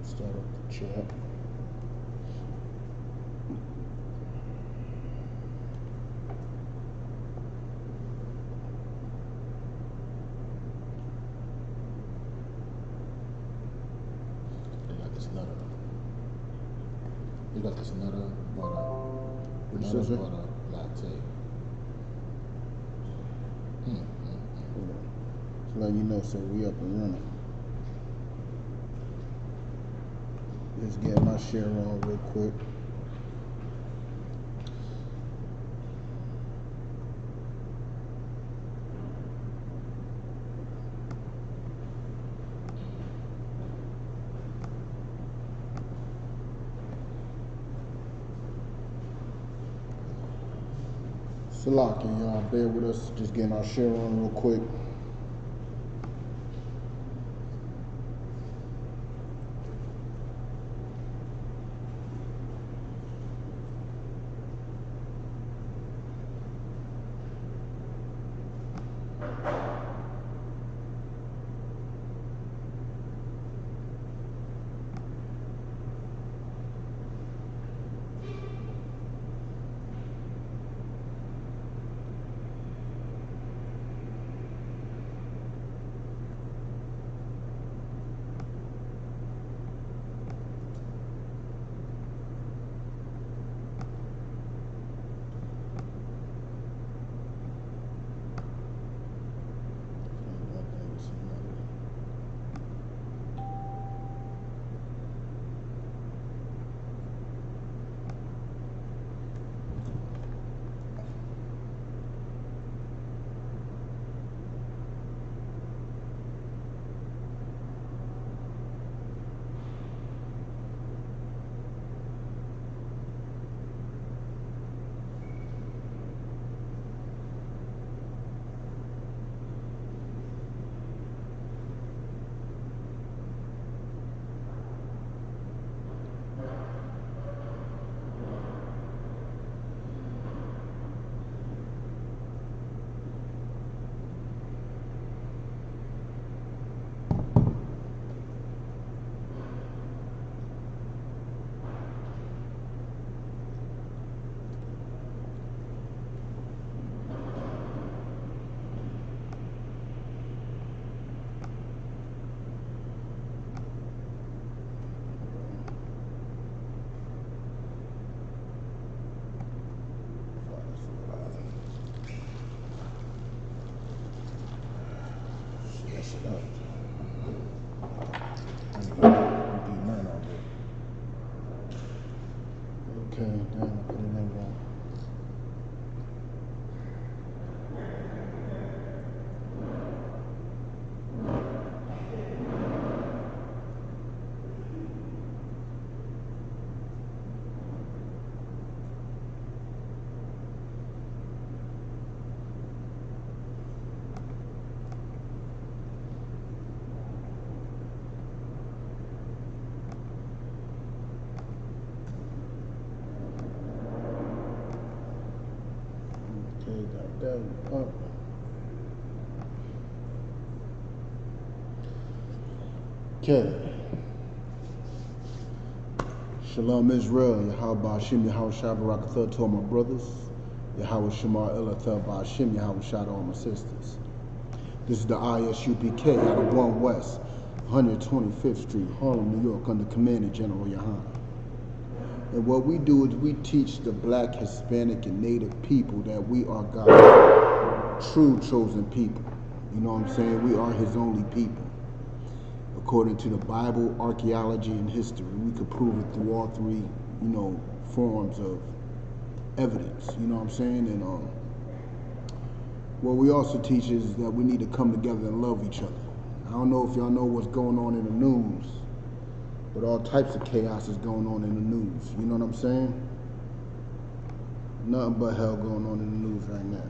Start up the chat. They got this nutter. They got this nutter butter latte. Just letting you know, so we up and running. Just get my share on real quick. Salaki, y'all bear with us. Just getting our share on real quick. Okay, damn, I put it in wrong. Got that up. Okay. Shalom Israel, Yahweh Hashem, Yahweh Shabbat to all my brothers, Yahweh Shema Elathel Ba'Hashem, Yahweh Shad all my sisters. This is the ISUPK out of 1 West, 125th Street, Harlem, New York, under Command of General Yahan. And what we do is we teach the Black, Hispanic, and Native people that we are God's true chosen people. You know what I'm saying? We are His only people. According to the Bible, archaeology, and history, we could prove it through all three, forms of evidence. You know what I'm saying? And what we also teach is that we need to come together and love each other. I don't know if y'all know what's going on in the news, but all types of chaos is going on in the news. You know what I'm saying? Nothing but hell going on in the news right now.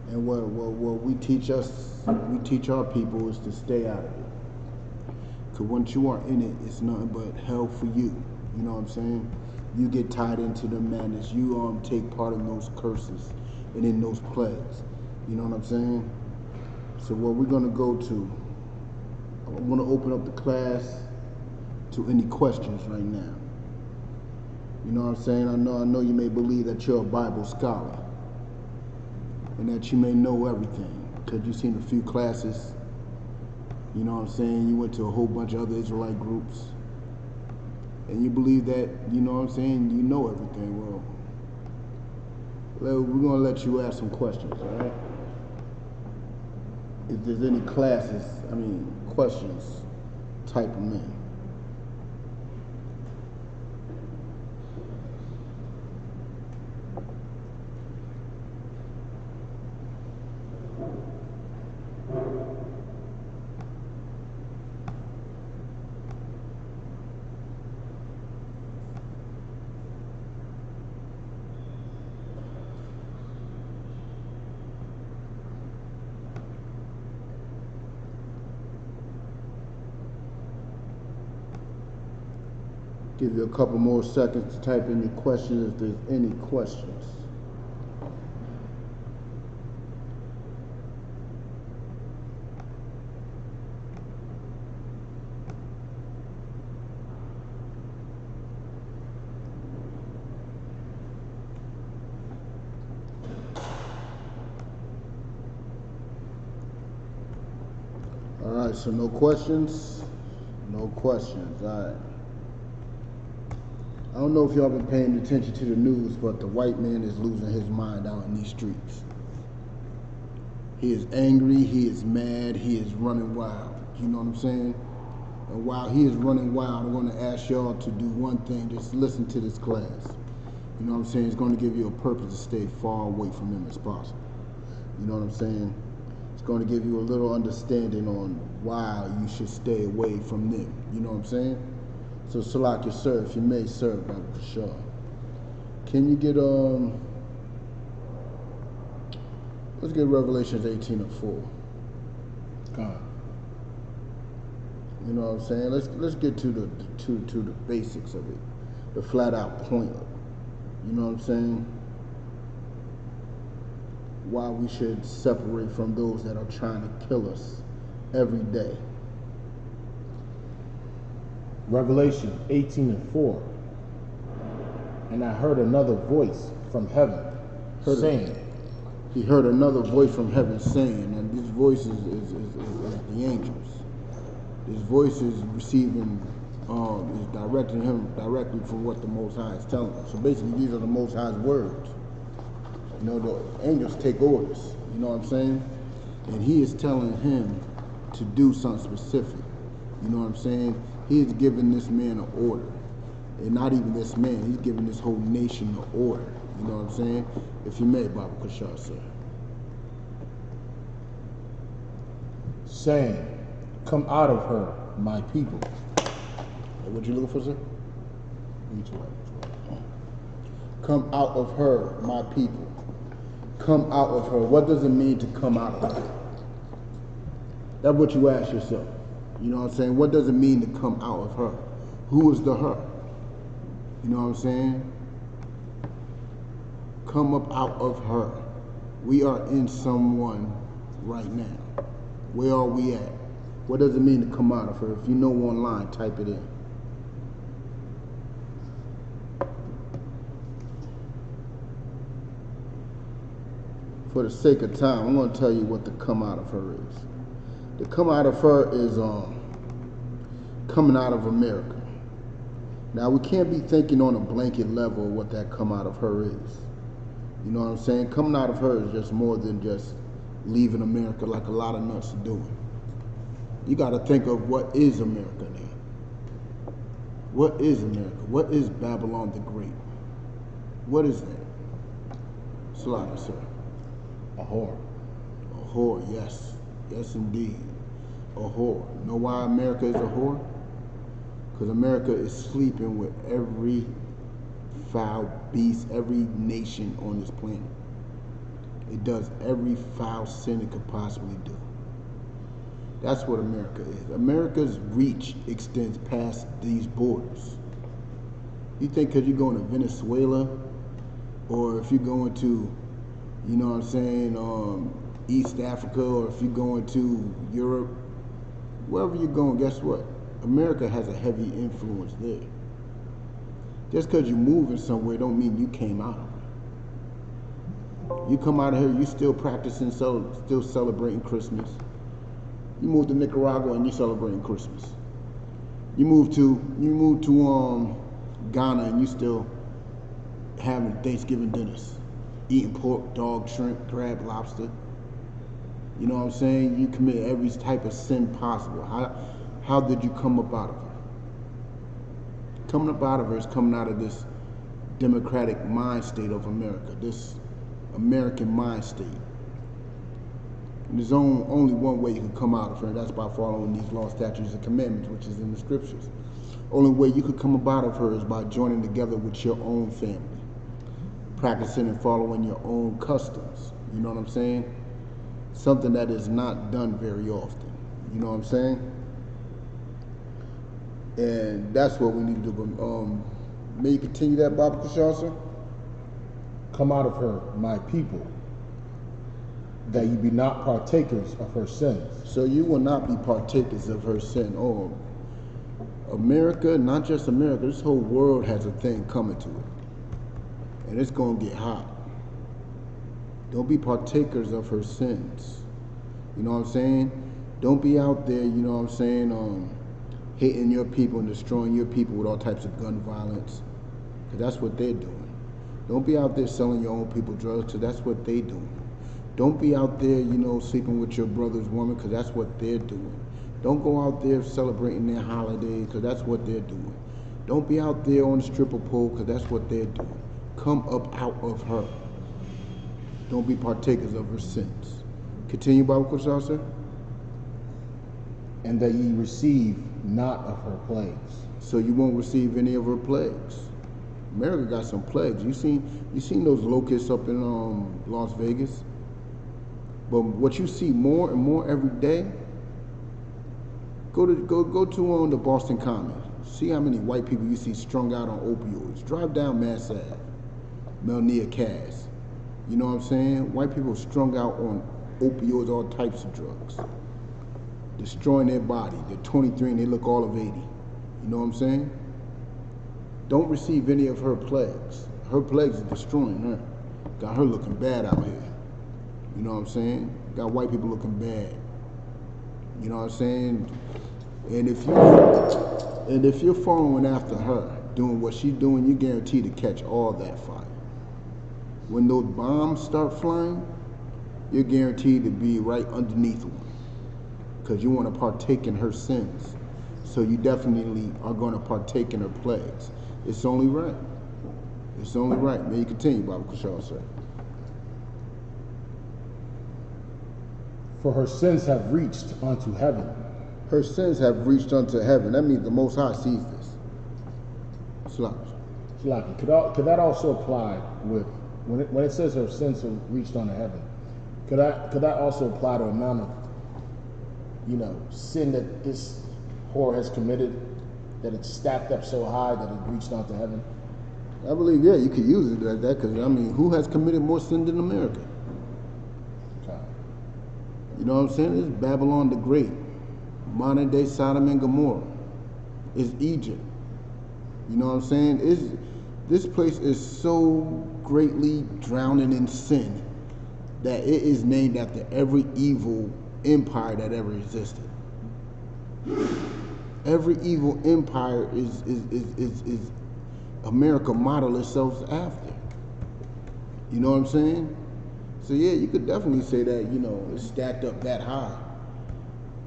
And what we teach our people is to stay out of it. Because once you are in it, it's nothing but hell for you. You know what I'm saying? You get tied into the madness. You take part in those curses and in those plagues. You know what I'm saying? So what we're going to go to I want to open up the class to any questions right now. You know what I'm saying? I know you may believe that you're a Bible scholar and that you may know everything because you've seen a few classes. You know what I'm saying? You went to a whole bunch of other Israelite groups and you believe that, you know what I'm saying, you know everything. Well, we're going to let you ask some questions, all right? If there's any questions, type them in. Give you a couple more seconds to type in your questions if there's any questions. All right, so no questions? No questions, all right. I don't know if y'all been paying attention to the news, but the white man is losing his mind out in these streets. He is angry, he is mad, he is running wild. You know what I'm saying? And while he is running wild, I'm going to ask y'all to do one thing. Just listen to this class. You know what I'm saying? It's going to give you a purpose to stay far away from him as possible. You know what I'm saying? It's going to give you a little understanding on why you should stay away from them. You know what I'm saying? So, Salaki, sir, if you may, sir, Brother Kashar, can you get, let's get Revelations 18:4. God. You know what I'm saying? Let's get to the basics of it, the flat out point of it. You know what I'm saying? Why we should separate from those that are trying to kill us every day. Revelation 18:4. And I heard another voice from heaven saying. He heard another voice from heaven saying, and this voice is the angels. This voice is receiving, is directing him directly from what the Most High is telling him. So basically, these are the Most High's words. You know, the angels take orders. You know what I'm saying? And he is telling him to do something specific. You know what I'm saying? He is giving this man an order. And not even this man, he's giving this whole nation an order. You know what I'm saying? If you may, Baba Kashar, sir. Saying, come out of her, my people. What you looking for, sir? Come out of her, my people. Come out of her. What does it mean to come out of her? That's what you ask yourself. You know what I'm saying? What does it mean to come out of her? Who is the her? You know what I'm saying? Come up out of her. We are in someone right now. Where are we at? What does it mean to come out of her? If you know online, type it in. For the sake of time, I'm going to tell you what the come out of her is. The come out of her is coming out of America. Now, we can't be thinking on a blanket level what that come out of her is. You know what I'm saying? Coming out of her is just more than just leaving America like a lot of nuts are doing. You got to think of what is America now. What is America? What is Babylon the Great? What is that? Slaughter, sir. A whore. A whore, yes. Yes, indeed. A whore. You know why America is a whore? Because America is sleeping with every foul beast, every nation on this planet. It does every foul sin it could possibly do. That's what America is. America's reach extends past these borders. You think because you're going to Venezuela, or if you're going to, you know what I'm saying, East Africa, or if you're going to Europe, wherever you're going, guess what? America has a heavy influence there. Just because you're moving somewhere don't mean you came out of it. You come out of here, you still practicing, still celebrating Christmas. You move to Nicaragua and you celebrating Christmas. You move to Ghana and you still having Thanksgiving dinners, eating pork, dog, shrimp, crab, lobster. You know what I'm saying? You commit every type of sin possible. How did you come up out of her? Coming up out of her is coming out of this democratic mind state of America, this American mind state. And there's only one way you can come out of her, and that's by following these laws, statutes, and commandments, which is in the scriptures. Only way you could come up out of her is by joining together with your own family, practicing and following your own customs. You know what I'm saying? Something that is not done very often. You know what I'm saying? And that's what we need to do. May you continue that, Baba Kushal, sir? Come out of her, my people, that you be not partakers of her sins. So you will not be partakers of her sin. Oh, America, not just America, this whole world has a thing coming to it. And it's going to get hot. Don't be partakers of her sins. You know what I'm saying? Don't be out there, you know what I'm saying, hating your people and destroying your people with all types of gun violence. Because that's what they're doing. Don't be out there selling your own people drugs, because that's what they're doing. Don't be out there, you know, sleeping with your brother's woman, because that's what they're doing. Don't go out there celebrating their holidays, because that's what they're doing. Don't be out there on the stripper pole, because that's what they're doing. Come up out of her. Don't be partakers of her sins. Continue, Baba Kushal, sir. And that ye receive not of her plagues. So you won't receive any of her plagues. America got some plagues. You seen those locusts up in Las Vegas? But what you see more and more every day, go to the Boston Common. See how many white people you see strung out on opioids. Drive down Mass Ave, Melnia Cass. You know what I'm saying? White people strung out on opioids, all types of drugs, destroying their body. They're 23 and they look all of 80. You know what I'm saying? Don't receive any of her plagues. Her plagues are destroying her. Got her looking bad out here. You know what I'm saying? Got white people looking bad. You know what I'm saying? And if you're following after her, doing what she's doing, you're guaranteed to catch all that fire. When those bombs start flying, you're guaranteed to be right underneath one, because you want to partake in her sins. So you definitely are going to partake in her plagues. It's only right. It's only right. May you continue, Baba Kushal, sir. For her sins have reached unto heaven. Her sins have reached unto heaven. That means the Most High sees this. Shalaki, could that also apply with, when it says her sins have reached unto heaven, could that also apply to the amount of, sin that this whore has committed, that it's stacked up so high that it reached onto heaven? I believe, yeah, you could use it like that, because, who has committed more sin than America? Okay. You know what I'm saying? It's Babylon the Great, modern day Sodom and Gomorrah. It's Egypt. You know what I'm saying? This place is so greatly drowning in sin that it is named after every evil empire that ever existed. Every evil empire is America modeled itself after. You know what I'm saying? So yeah, you could definitely say that, it's stacked up that high.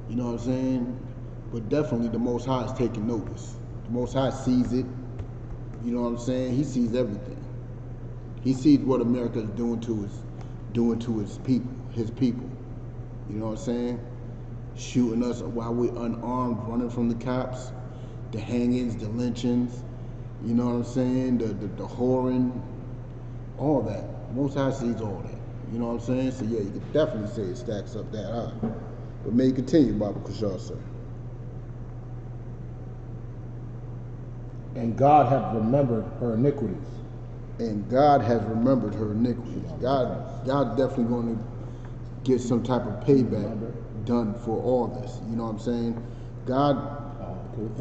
You know what I'm saying? But definitely the Most High is taking notice. The Most High sees it. You know what I'm saying? He sees everything. He sees what America is doing to his people, You know what I'm saying? Shooting us while we're unarmed, running from the cops, the hangings, the lynchings, you know what I'm saying? The whoring, all that. Most High sees all that. You know what I'm saying? So yeah, you could definitely say it stacks up that high. But may you continue, Baba Kushal, sir. And God hath remembered her iniquities. And God has remembered her iniquities. God definitely going to get some type of payback done for all this. You know what I'm saying? God,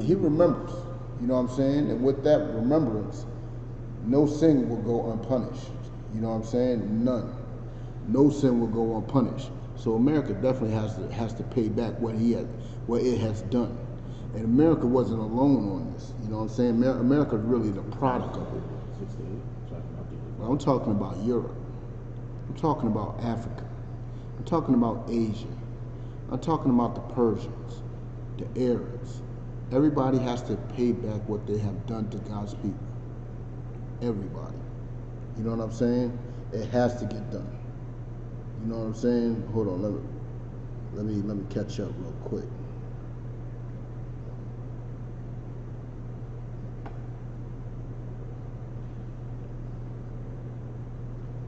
he remembers. You know what I'm saying? And with that remembrance, no sin will go unpunished. You know what I'm saying? None. No sin will go unpunished. So America definitely has to pay back what it has done. And America wasn't alone on this. You know what I'm saying? America is really the product of it. I'm talking about Europe. I'm talking about Africa. I'm talking about Asia. I'm talking about the Persians, the Arabs. Everybody has to pay back what they have done to God's people. Everybody. You know what I'm saying? It has to get done. You know what I'm saying? Hold on, let me catch up real quick.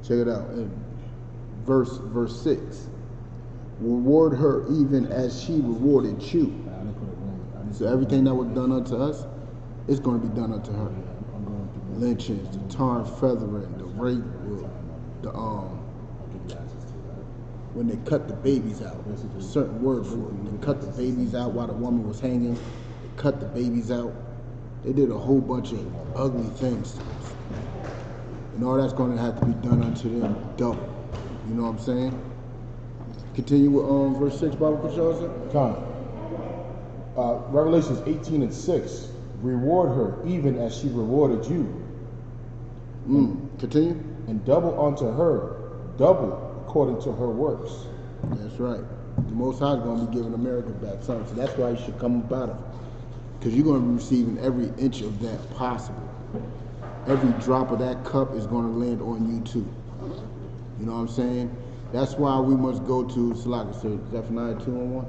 Check it out. In verse 6. Reward her even as she rewarded you. So everything that was done unto us, it's going to be done unto her. Lynchings, the tar and feathering, the rape, when they cut the babies out. There's a certain word for it. They cut the babies out while the woman was hanging. They cut the babies out. They did a whole bunch of ugly things to us. And all that's going to have to be done unto them double. You know what I'm saying? Continue with verse 6, Bible Kashaza. Come. Revelations 18 and 6. Reward her even as she rewarded you. Continue. And double unto her, double according to her works. That's right. The Most High is going to be giving America back something. So that's why you should come up out of it. Because you're going to be receiving every inch of that possible. Every drop of that cup is going to land on you too. You know what I'm saying? That's why we must go to Zephaniah 2:1.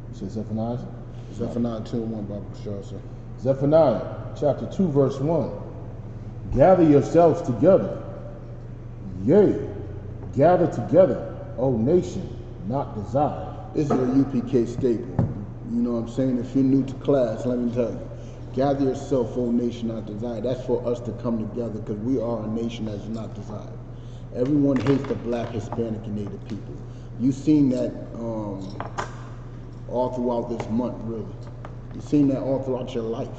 You say Zephaniah? Zephaniah 2:1, Bible Kashaza. Zephaniah chapter 2 verse 1. Gather yourselves together. Yea, gather together, O nation, not desired. This is a UPK staple. You know what I'm saying? If you're new to class, let me tell you. Gather yourself, O nation not desired. That's for us to come together because we are a nation that's not desired. Everyone hates the black, Hispanic, and Native people. You've seen that all throughout this month, really. You've seen that all throughout your life.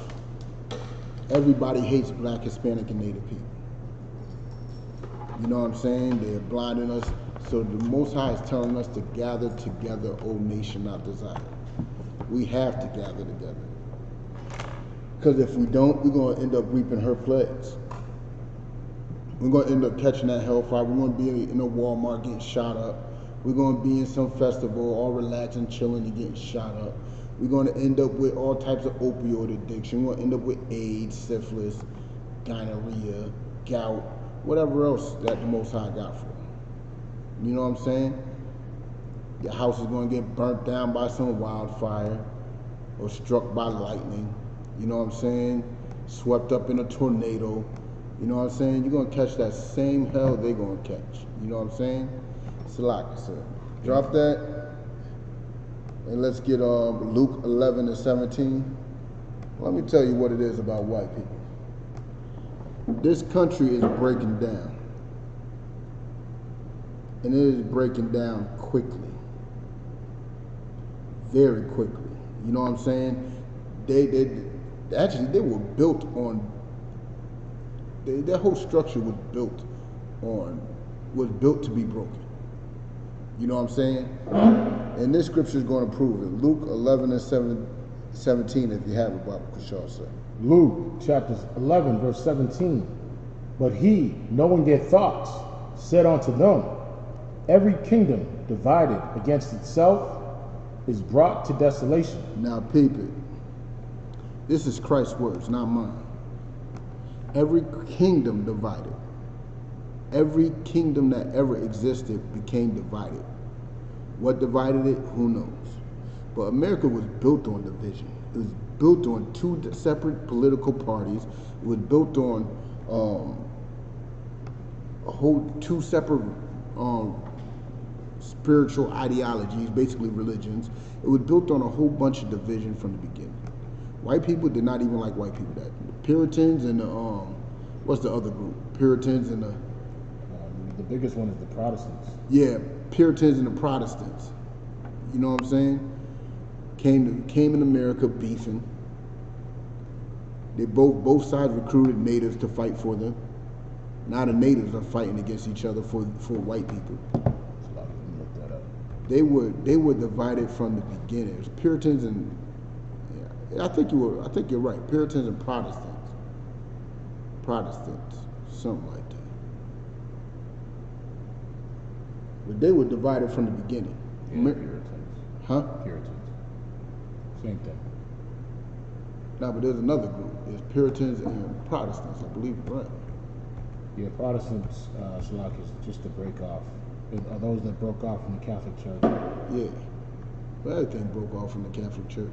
Everybody hates black, Hispanic, and Native people. You know what I'm saying? They're blinding us. So the Most High is telling us to gather together, O nation not desired. We have to gather together. Because if we don't, we're going to end up reaping her plagues. We're going to end up catching that hellfire. We're going to be in a Walmart getting shot up. We're going to be in some festival, all relaxing, chilling, and getting shot up. We're going to end up with all types of opioid addiction. We're going to end up with AIDS, syphilis, gonorrhea, gout, whatever else that the Most High got for them. You know what I'm saying? Your house is going to get burnt down by some wildfire or struck by lightning. You know what I'm saying? Swept up in a tornado. You know what I'm saying? You're going to catch that same hell they're going to catch. You know what I'm saying? So like I said, drop that. And let's get Luke 11 and 17. Let me tell you what it is about white people. This country is breaking down. And it is breaking down quickly. Very quickly. You know what I'm saying? They were built on, their whole structure was built to be broken. You know what I'm saying? And this scripture is going to prove it. Luke 11 and 17, if you have it, Bible Kushal said. Luke chapter 11, verse 17. But he, knowing their thoughts, said unto them, every kingdom divided against itself is brought to desolation. Now, peep it. This is Christ's words, not mine. Every kingdom divided. Every kingdom that ever existed became divided. What divided it? Who knows? But America was built on division. It was built on two separate political parties. It was built on two separate spiritual ideologies, basically religions. It was built on a whole bunch of division from the beginning. White people did not even like white people. That the Puritans and the what's the other group? Puritans and the biggest one is the Protestants. yeah, Puritans and the Protestants. You know what I'm saying? Came in America beefing. They both sides recruited natives to fight for them. Now the natives are fighting against each other for white people. Look that up. They were divided from the beginning. It was Puritans and I think you're right. Puritans and Protestants, something like that. But they were divided from the beginning. Yeah, Puritans. Huh? Puritans. Same thing. No, but there's another group. There's Puritans and Protestants, I believe, right? Yeah, Protestants, Shalak, is just to break off. Are those that broke off from the Catholic Church? Yeah. But everything broke off from the Catholic Church.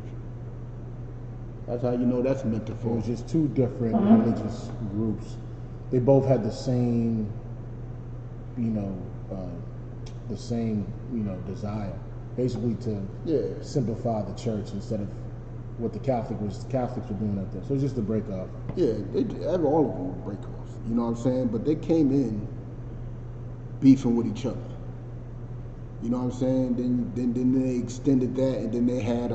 That's how you know that's meant to It fall. was just two different religious groups. They both had the same, desire, basically to simplify the church instead of what the Catholics were doing up there. So it's just a break off. Yeah, all of them were break-offs. You know what I'm saying? But they came in beefing with each other. You know what I'm saying? Then they extended that, and then they had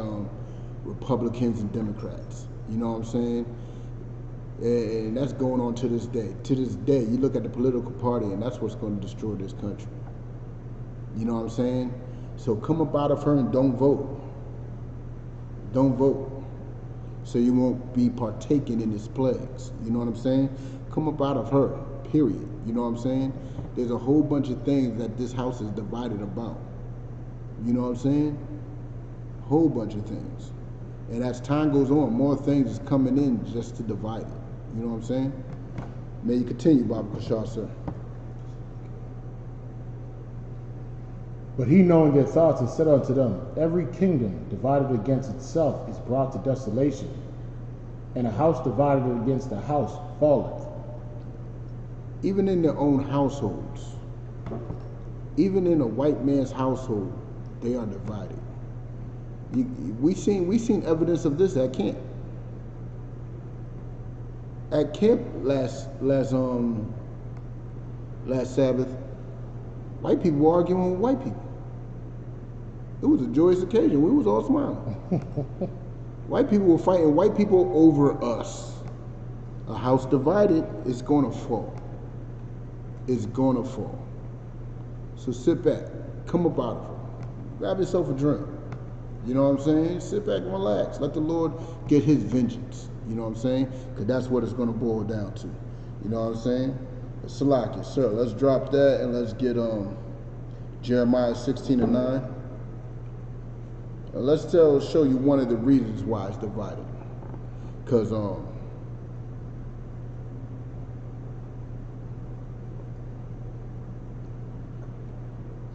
Republicans and Democrats. You know what I'm saying? And that's going on to this day. To this day, you look at the political party, and that's what's going to destroy this country. You know what I'm saying? So come up out of her and don't vote. Don't vote. So you won't be partaking in its plagues. You know what I'm saying? Come up out of her, period. You know what I'm saying? There's a whole bunch of things that this house is divided about. You know what I'm saying? Whole bunch of things. And as time goes on, more things is coming in just to divide it. You know what I'm saying? May you continue, Baba Kashar, sir. But he, knowing their thoughts, has said unto them, every kingdom divided against itself is brought to desolation, and a house divided against a house falleth. Even in their own households, even in a white man's household, they are divided. We seen evidence of this at camp. At camp last Sabbath, white people were arguing with white people. It was a joyous occasion. We was all smiling. White people were fighting white people over us. A house divided is going to fall. It's going to fall. So sit back. Come up out of it. Grab yourself a drink. You know what I'm saying? Sit back and relax. Let the Lord get his vengeance. You know what I'm saying? Because that's what it's going to boil down to. You know what I'm saying? Salaki, sir, let's drop that and let's get Jeremiah 16:9. Let's show you one of the reasons why it's divided. Because I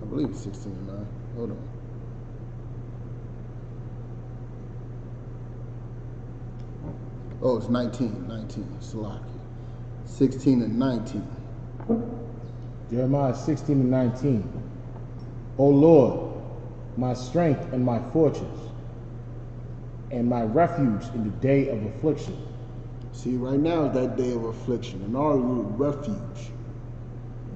believe it's 16:9. Hold on. Oh, it's 19, Salaki. 16:19. Jeremiah 16:19. O Lord, my strength and my fortress, and my refuge in the day of affliction. See, right now is that day of affliction, and our refuge,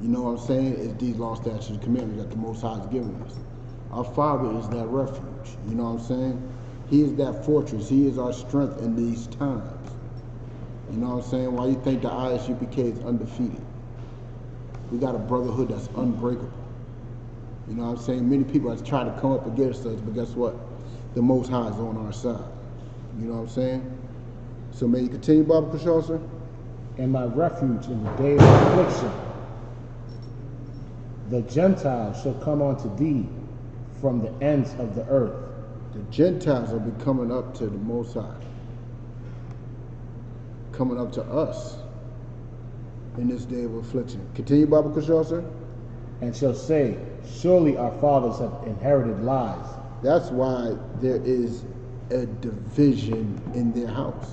you know what I'm saying, is these law, statutes, and commandments that the Most High has given us. Our Father is that refuge, you know what I'm saying? He is that fortress. He is our strength in these times. You know what I'm saying? Why you think the ISUPK is undefeated? We got a brotherhood that's unbreakable. You know what I'm saying? Many people have tried to come up against us, but guess what? The Most High is on our side. You know what I'm saying? So may you continue, Baba Kashal, sir? And my refuge in the day of affliction. The Gentiles shall come unto thee from the ends of the earth. The Gentiles will be coming up to the Most High. Coming up to us in this day of affliction. Continue, Baba Kashal, sir? And shall say, surely our fathers have inherited lies. That's why there is a division in their house.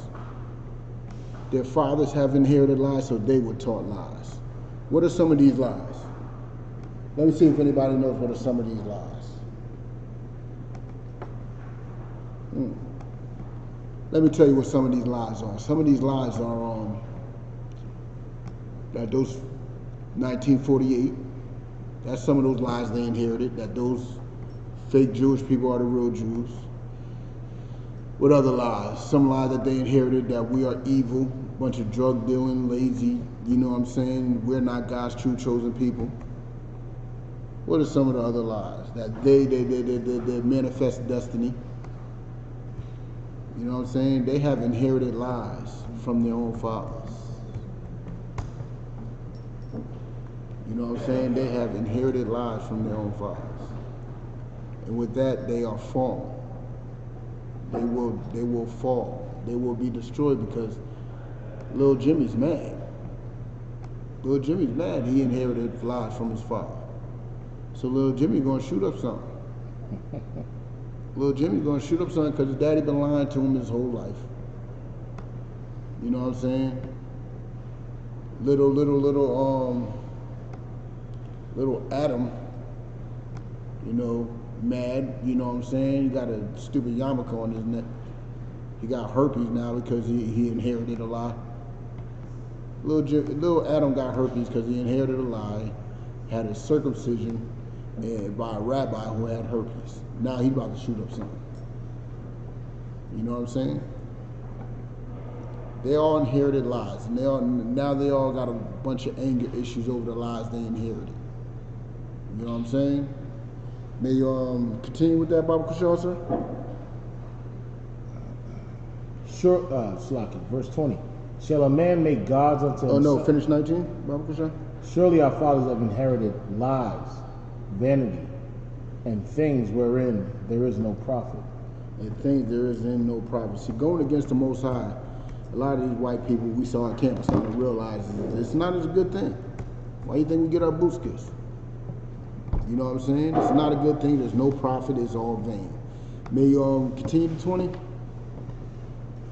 Their fathers have inherited lies, so they were taught lies. What are some of these lies? Let me see if anybody knows what are some of these lies. Let me tell you what some of these lies are. Some of these lies are that those 1948, that's some of those lies they inherited, that those fake Jewish people are the real Jews. What other lies? Some lies that they inherited, that we are evil, bunch of drug dealing, lazy, you know what I'm saying? We're not God's true chosen people. What are some of the other lies? That they manifest destiny. You know what I'm saying? They have inherited lies from their own fathers. You know what I'm saying? They have inherited lies from their own fathers. And with that, they are fallen. They will fall. They will be destroyed because little Jimmy's mad. Little Jimmy's mad. He inherited lies from his father. So little Jimmy gonna shoot up something. Little Jimmy's gonna shoot up something because his daddy been lying to him his whole life. You know what I'm saying? Little Adam, you know, mad, you know what I'm saying? He got a stupid yarmulke on his neck. He got herpes now because he inherited a lie. Little Adam got herpes because he inherited a lie, had a circumcision by a rabbi who had herpes. Now he's about to shoot up something. You know what I'm saying? They all inherited lies, and now they all got a bunch of anger issues over the lies they inherited. You know what I'm saying? May you continue with that, Baba Kushal, sir? Sure, Slaki, verse 20. Shall a man make gods unto himself? Oh no, finish 19, Baba Kushal. Surely our fathers have inherited lies, vanity, and things wherein there is no profit. And things there is in no profit. See, going against the Most High, a lot of these white people we saw at camp starting to realize it's not as a good thing. Why do you think we get our boots kissed? You know what I'm saying? It's not a good thing. There's no profit. It's all vain. May you continue to 20?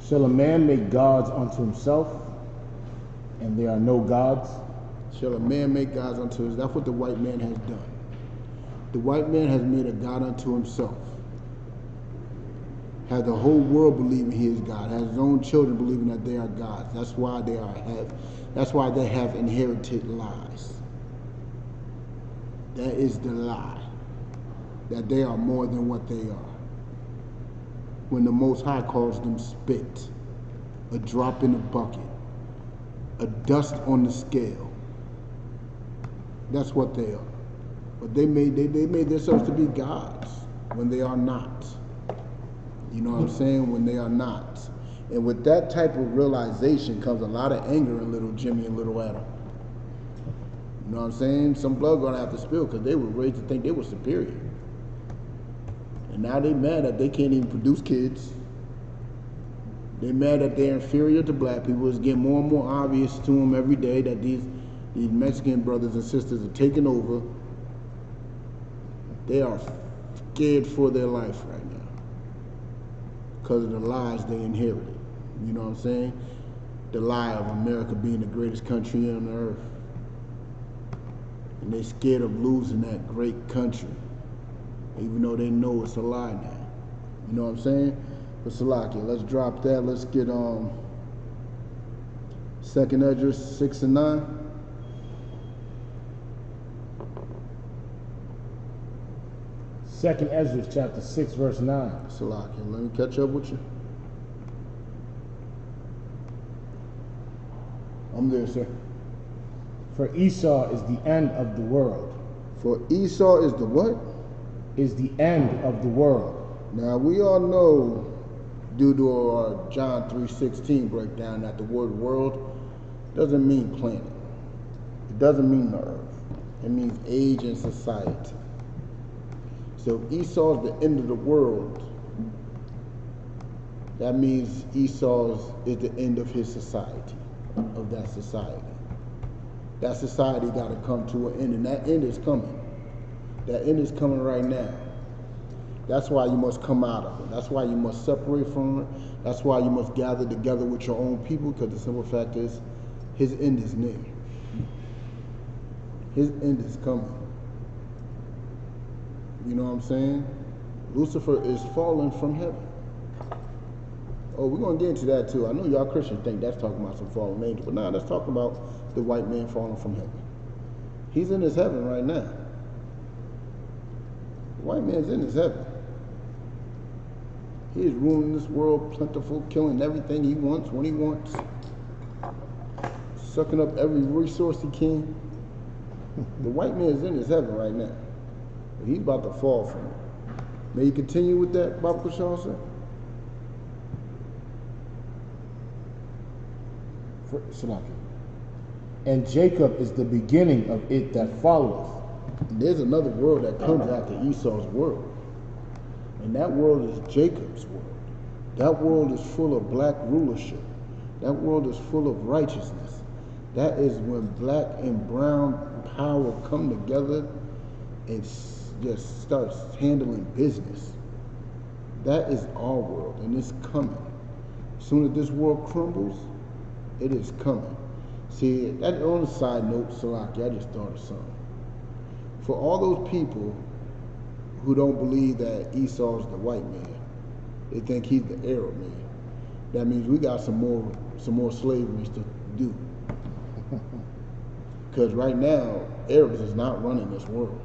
Shall a man make gods unto himself, and there are no gods? Shall a man make gods unto himself? That's what the white man has done. The white man has made a god unto himself. Has the whole world believing he is God. Has his own children believing that they are gods. That's why they have inherited lies. That is the lie. That they are more than what they are. When the Most High calls them spit, a drop in a bucket, a dust on the scale. That's what they are. But they made themselves to be gods when they are not. You know what I'm saying? When they are not. And with that type of realization comes a lot of anger in little Jimmy and little Adam. You know what I'm saying? Some blood gonna have to spill because they were raised to think they were superior. And now they mad that they can't even produce kids. They mad that they're inferior to black people. It's getting more and more obvious to them every day that these Mexican brothers and sisters are taking over. They are scared for their life right now because of the lies they inherited. You know what I'm saying? The lie of America being the greatest country on earth. And they're scared of losing that great country, even though they know it's a lie now. You know what I'm saying? But Salakia, let's drop that. Let's get 2nd Esdras 6 and 9. Second Esdras chapter 6 verse 9. Salakia, let me catch up with you. I'm there, sir. For Esau is the end of the world. For Esau is the what? Is the end of the world. Now we all know, due to our John 3:16 breakdown, that the word world doesn't mean planet. It doesn't mean the earth. It means age and society. So if Esau is the end of the world, that means Esau is the end of his society, of that society. That society got to come to an end, and that end is coming. That end is coming right now. That's why you must come out of it. That's why you must separate from it. That's why you must gather together with your own people, because the simple fact is, his end is near. His end is coming. You know what I'm saying? Lucifer is fallen from heaven. Oh, we're going to get into that too. I know y'all Christians think that's talking about some fallen angel, but nah, that's talking about the white man falling from heaven. He's in his heaven right now. The white man's in his heaven. He is ruling this world, plentiful, killing everything he wants when he wants, sucking up every resource he can. The white man is in his heaven right now, but he's about to fall from it. May you continue with that, Baba Kushal, sir? And Jacob is the beginning of it that followeth. There's another world that comes after Esau's world. And that world is Jacob's world. That world is full of black rulership. That world is full of righteousness. That is when black and brown power come together and just starts handling business. That is our world, and it's coming. As soon as this world crumbles, it is coming. See, that on a side note, Salaki, I just thought of something. For all those people who don't believe that Esau's the white man, they think he's the Arab man. That means we got some more slaveries to do. Because right now, Arabs is not running this world.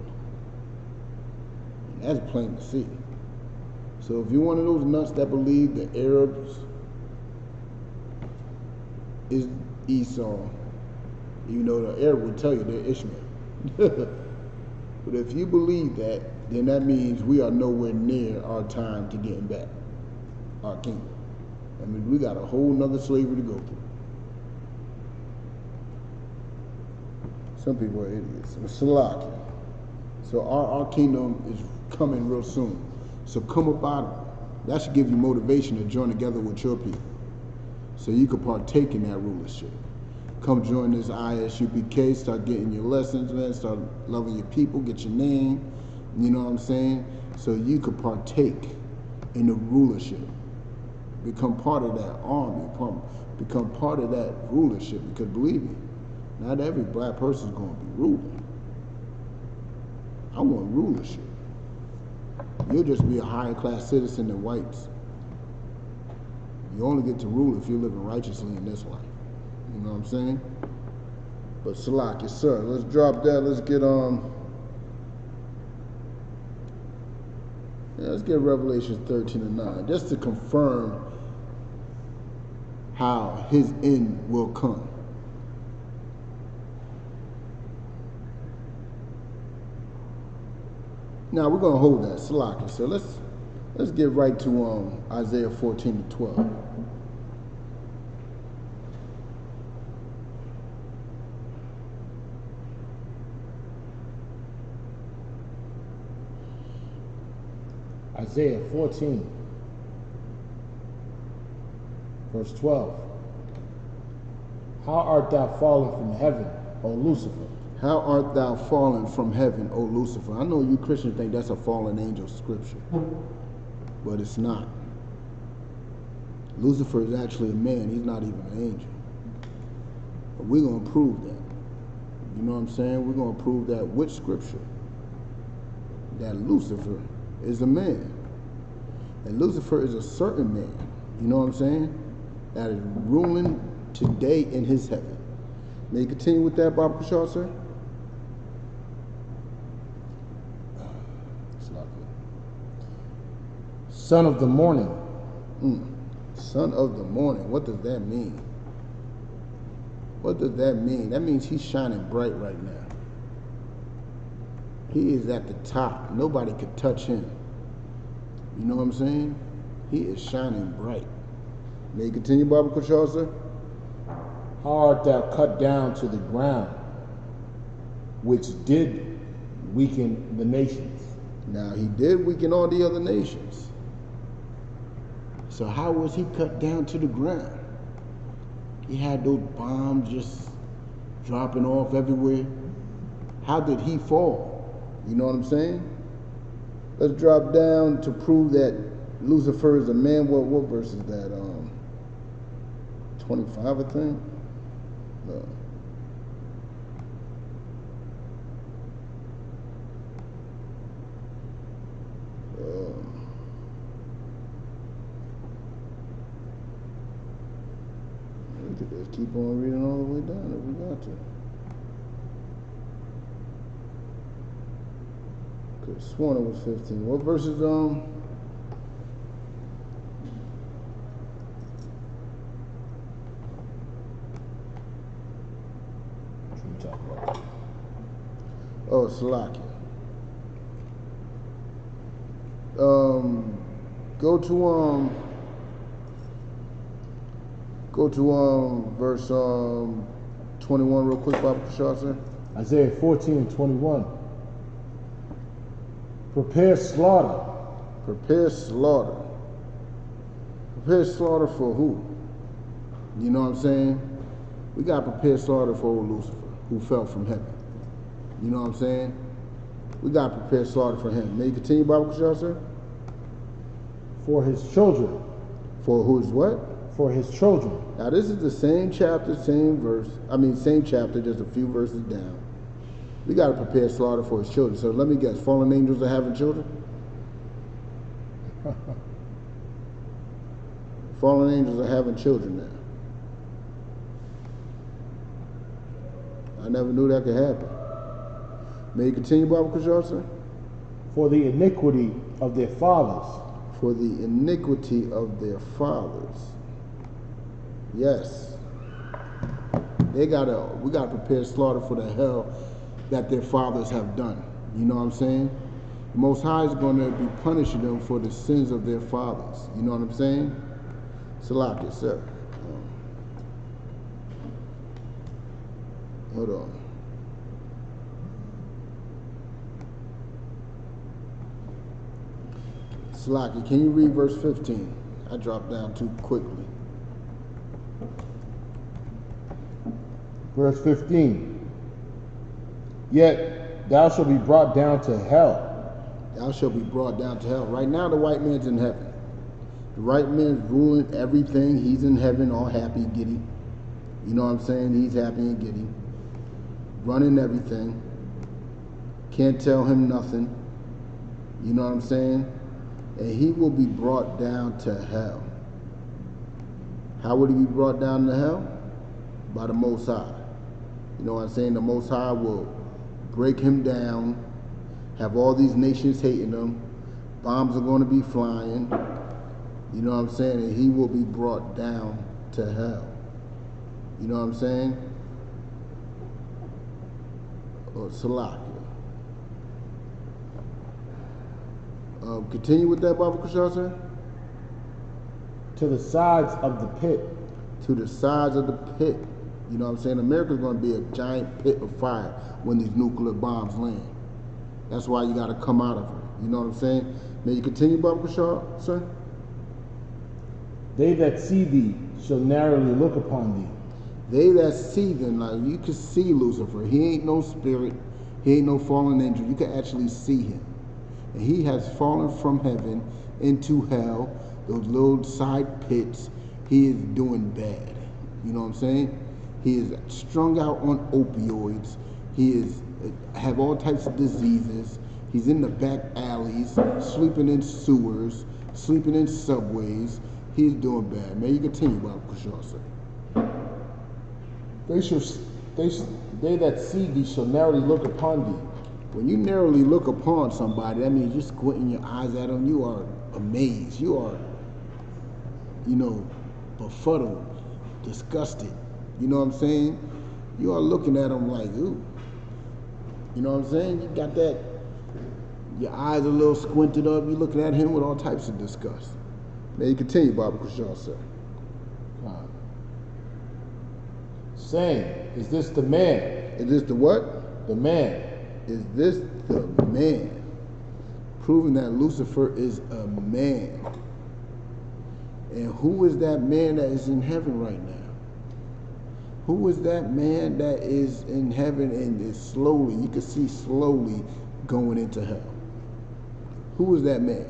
And that's plain to see. So if you're one of those nuts that believe the Arabs is Esau, you know the Arab would tell you they're Ishmael. But if you believe that, then that means we are nowhere near our time to getting back our kingdom. I mean, we got a whole nother slavery to go through. Some people are idiots. Salaki. So our kingdom is coming real soon. So come up out of it. That should give you motivation to join together with your people, so you can partake in that rulership. Come join this ISUPK, start getting your lessons, man, start loving your people, get your name, you know what I'm saying? So you could partake in the rulership. Become part of that army, become part of that rulership, because believe me, not every black person is going to be ruling. I want rulership. You'll just be a higher class citizen than whites. You only get to rule if you're living righteously in this life. You know what I'm saying? But Salak, yes sir. Let's drop that. Let's get let's get Revelation 13:9, just to confirm how his end will come. Now we're gonna hold that, Salaki. So let's get right to Isaiah 14:12. Isaiah 14, verse 12. How art thou fallen from heaven, O Lucifer? How art thou fallen from heaven, O Lucifer? I know you Christians think that's a fallen angel scripture, but it's not. Lucifer is actually a man. He's not even an angel. But we're going to prove that. You know what I'm saying? We're going to prove that with scripture, that Lucifer is a man. And Lucifer is a certain man, you know what I'm saying, that is ruling today in his heaven. May you continue with that, Baba Kushal, sir? Son of the morning. Son of the morning. What does that mean? What does that mean? That means he's shining bright right now. He is at the top. Nobody could touch him. You know what I'm saying? He is shining bright. May you continue, Baba Kushal, sir? How art thou cut down to the ground, which did weaken the nations? Now, he did weaken all the other nations. So how was he cut down to the ground? He had those bombs just dropping off everywhere. How did he fall? You know what I'm saying? Let's drop down to prove that Lucifer is a man. What verse is that? 25, I think. No. We could just keep on reading all the way down if we got to. Could have sworn it was 15. What verse is Oh, Salakia. Go to verse 21 real quick, Baba Kashar, sir. Isaiah 14 and 21. Prepare slaughter. Prepare slaughter. Prepare slaughter for who? You know what I'm saying? We got to prepare slaughter for old Lucifer, who fell from heaven. You know what I'm saying? We got to prepare slaughter for him. May you continue, Baba Kashar, sir? For his children. For who's what? For his children. Now this is the same chapter, same verse. Same chapter, just a few verses down. We got to prepare slaughter for his children. So let me guess, fallen angels are having children? Fallen angels are having children now. I never knew that could happen. May you continue, Baba Kashar, sir? For the iniquity of their fathers. For the iniquity of their fathers. Yes. We gotta prepare slaughter for the hell that their fathers have done. You know what I'm saying? The Most High is going to be punishing them for the sins of their fathers. You know what I'm saying? Salakia, sir. Hold on. Salakia, can you read verse 15? I dropped down too quickly. Verse 15. Yet thou shalt be brought down to hell. Thou shalt be brought down to hell. Right now the white man's in heaven. The white man's ruling everything. He's in heaven all happy, giddy. You know what I'm saying? He's happy and giddy. Running everything. Can't tell him nothing. You know what I'm saying? And he will be brought down to hell. How would he be brought down to hell? By the Most High. You know what I'm saying? The Most High will break him down, have all these nations hating him, bombs are going to be flying, you know what I'm saying? And he will be brought down to hell. You know what I'm saying? Or Salakia. Continue with that, Baba Kashar, sir? To the sides of the pit. To the sides of the pit. You know what I'm saying? America's going to be a giant pit of fire when these nuclear bombs land. That's why you got to come out of it. You know what I'm saying? May you continue, Baba Kashar, sir? They that see thee shall narrowly look upon thee. They that see them, like you can see Lucifer. He ain't no spirit. He ain't no fallen angel. You can actually see him. And he has fallen from heaven into hell, those little side pits. He is doing bad. You know what I'm saying? He is strung out on opioids. He is have all types of diseases. He's in the back alleys, sleeping in sewers, sleeping in subways. He's doing bad. May you continue, Bob Kashar, sir. They that see thee shall narrowly look upon thee. When you narrowly look upon somebody, that means you're squinting your eyes at them. You are amazed. You are, befuddled, disgusted. You know what I'm saying? You are looking at them like, ooh. You know what I'm saying? You got that, your eyes are a little squinted up. You're looking at him with all types of disgust. May you continue, Baba Kashar, sir. Saying, is this the man? Is this the what? The man. Is this the man? Proving that Lucifer is a man. And who is that man that is in heaven right now? Who is that man that is in heaven and is slowly, you can see slowly going into hell? Who is that man?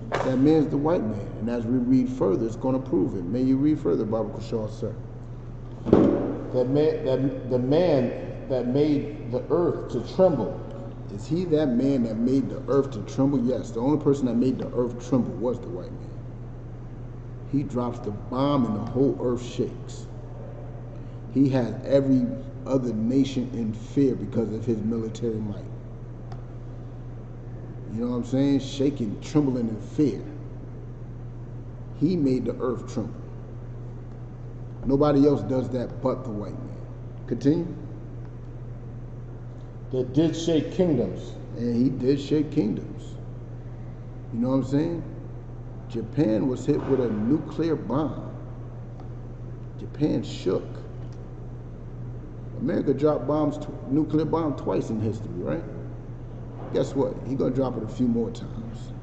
That man is the white man. And as we read further, it's going to prove it. May you read further, Baba Kashar, sir. The man that made the earth to tremble. Is he that man that made the earth to tremble? Yes, the only person that made the earth tremble was the white man. He drops the bomb and the whole earth shakes. He has every other nation in fear because of his military might. You know what I'm saying? Shaking, trembling in fear. He made the earth tremble. Nobody else does that but the white man. Continue. That did shake kingdoms. And he did shake kingdoms. You know what I'm saying? Japan was hit with a nuclear bomb. Japan shook. America dropped nuclear bomb twice in history, right? Guess what? He's gonna drop it a few more times.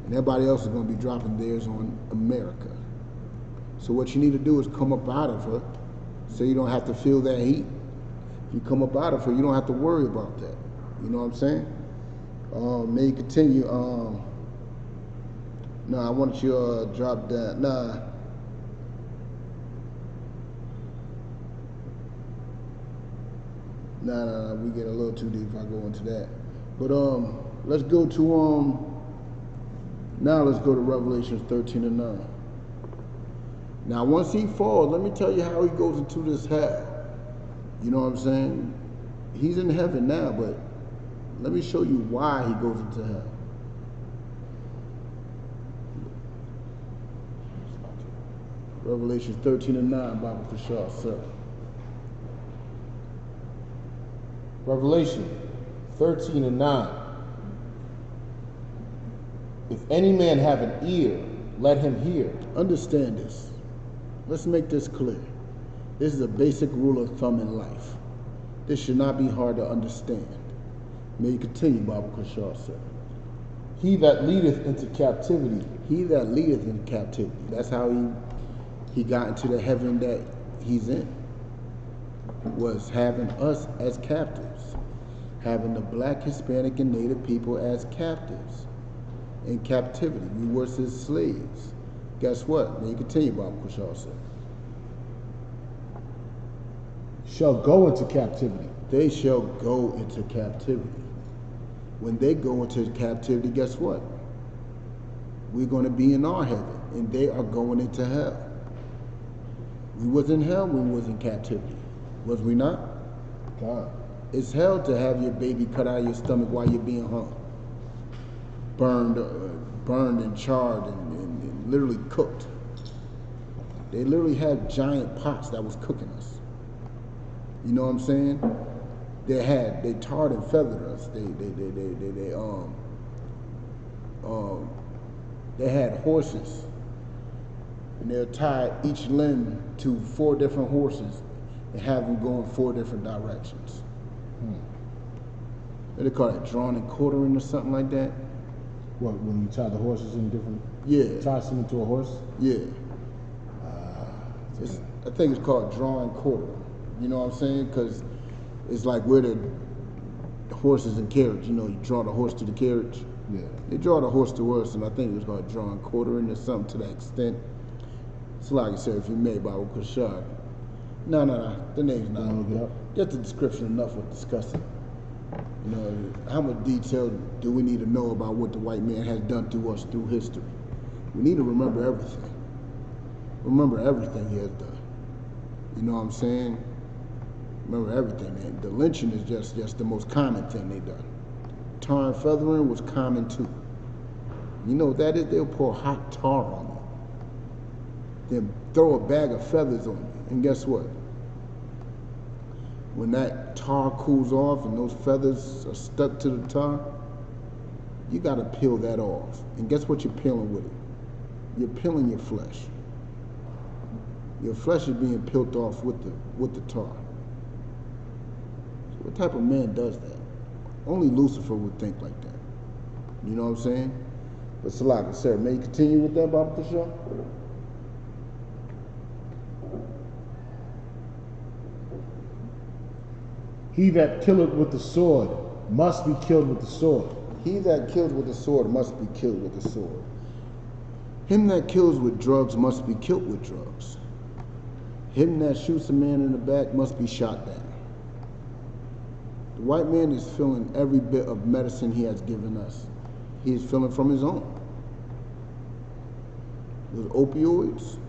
And everybody else is gonna be dropping theirs on America. So what you need to do is come up out of her so you don't have to feel that heat. If you come up out of her, you don't have to worry about that. You know what I'm saying? May you continue. No, I want you to drop that. Nah, we get a little too deep if I go into that. But let's go to now let's go to Revelation 13 and 9. Now once he falls, let me tell you how he goes into this hell. You know what I'm saying? He's in heaven now, but let me show you why he goes into hell. Revelation 13 and 9, Bible for sure, sir. Revelation 13 and 9. If any man have an ear, let him hear. Understand this. Let's make this clear. This is a basic rule of thumb in life. This should not be hard to understand. May you continue, Bible Kashaw, sir. He that leadeth into captivity. He that leadeth into captivity. That's how he got into the heaven that he's in. Was having us as captives. Having the black, Hispanic, and Native people as captives. In captivity. We were his slaves. Guess what? May you continue, Bible Kashaw, sir. Shall go into captivity. They shall go into captivity. When they go into captivity, guess what? We're going to be in our heaven, and they are going into hell. We was in hell when we was in captivity. Was we not? God. It's hell to have your baby cut out of your stomach while you're being hung. Burned and charred and literally cooked. They literally had giant pots that was cooking us. You know what I'm saying? They tarred and feathered us. They had horses, and they'll tie each limb to 4 different horses and have them go in 4 different directions. They call it drawing and quartering or something like that. What, when you tie the horses in different? Yeah. Tie them into a horse? Yeah. I think it's called drawing and quartering. You know what I'm saying? Because it's like where the horses and carriage. You know, you draw the horse to the carriage. Yeah. They draw the horse to us, and I think it was called drawing quartering or something to that extent. It's like I said, if you made by Kushar. No. The name's not. Look it up. Just the description enough of discussing. You know, how much detail do we need to know about what the white man has done to us through history? We need to remember everything. Remember everything he has done. You know what I'm saying? Remember everything, man. The lynching is just the most common thing they done. Tar and feathering was common too. You know what that is? They'll pour hot tar on you. Then throw a bag of feathers on you. And guess what? When that tar cools off and those feathers are stuck to the tar, you gotta peel that off. And guess what you're peeling with it? You're peeling your flesh. Your flesh is being peeled off with the tar. So what type of man does that? Only Lucifer would think like that. You know what I'm saying? But Salaka, sir, may you continue with that, Baba Kashaw? He that killeth with the sword must be killed with the sword. He that kills with the sword must be killed with the sword. Him that kills with drugs must be killed with drugs. Him that shoots a man in the back must be shot down. The white man is feeling every bit of medicine he has given us. He is feeling from his own. Those opioids,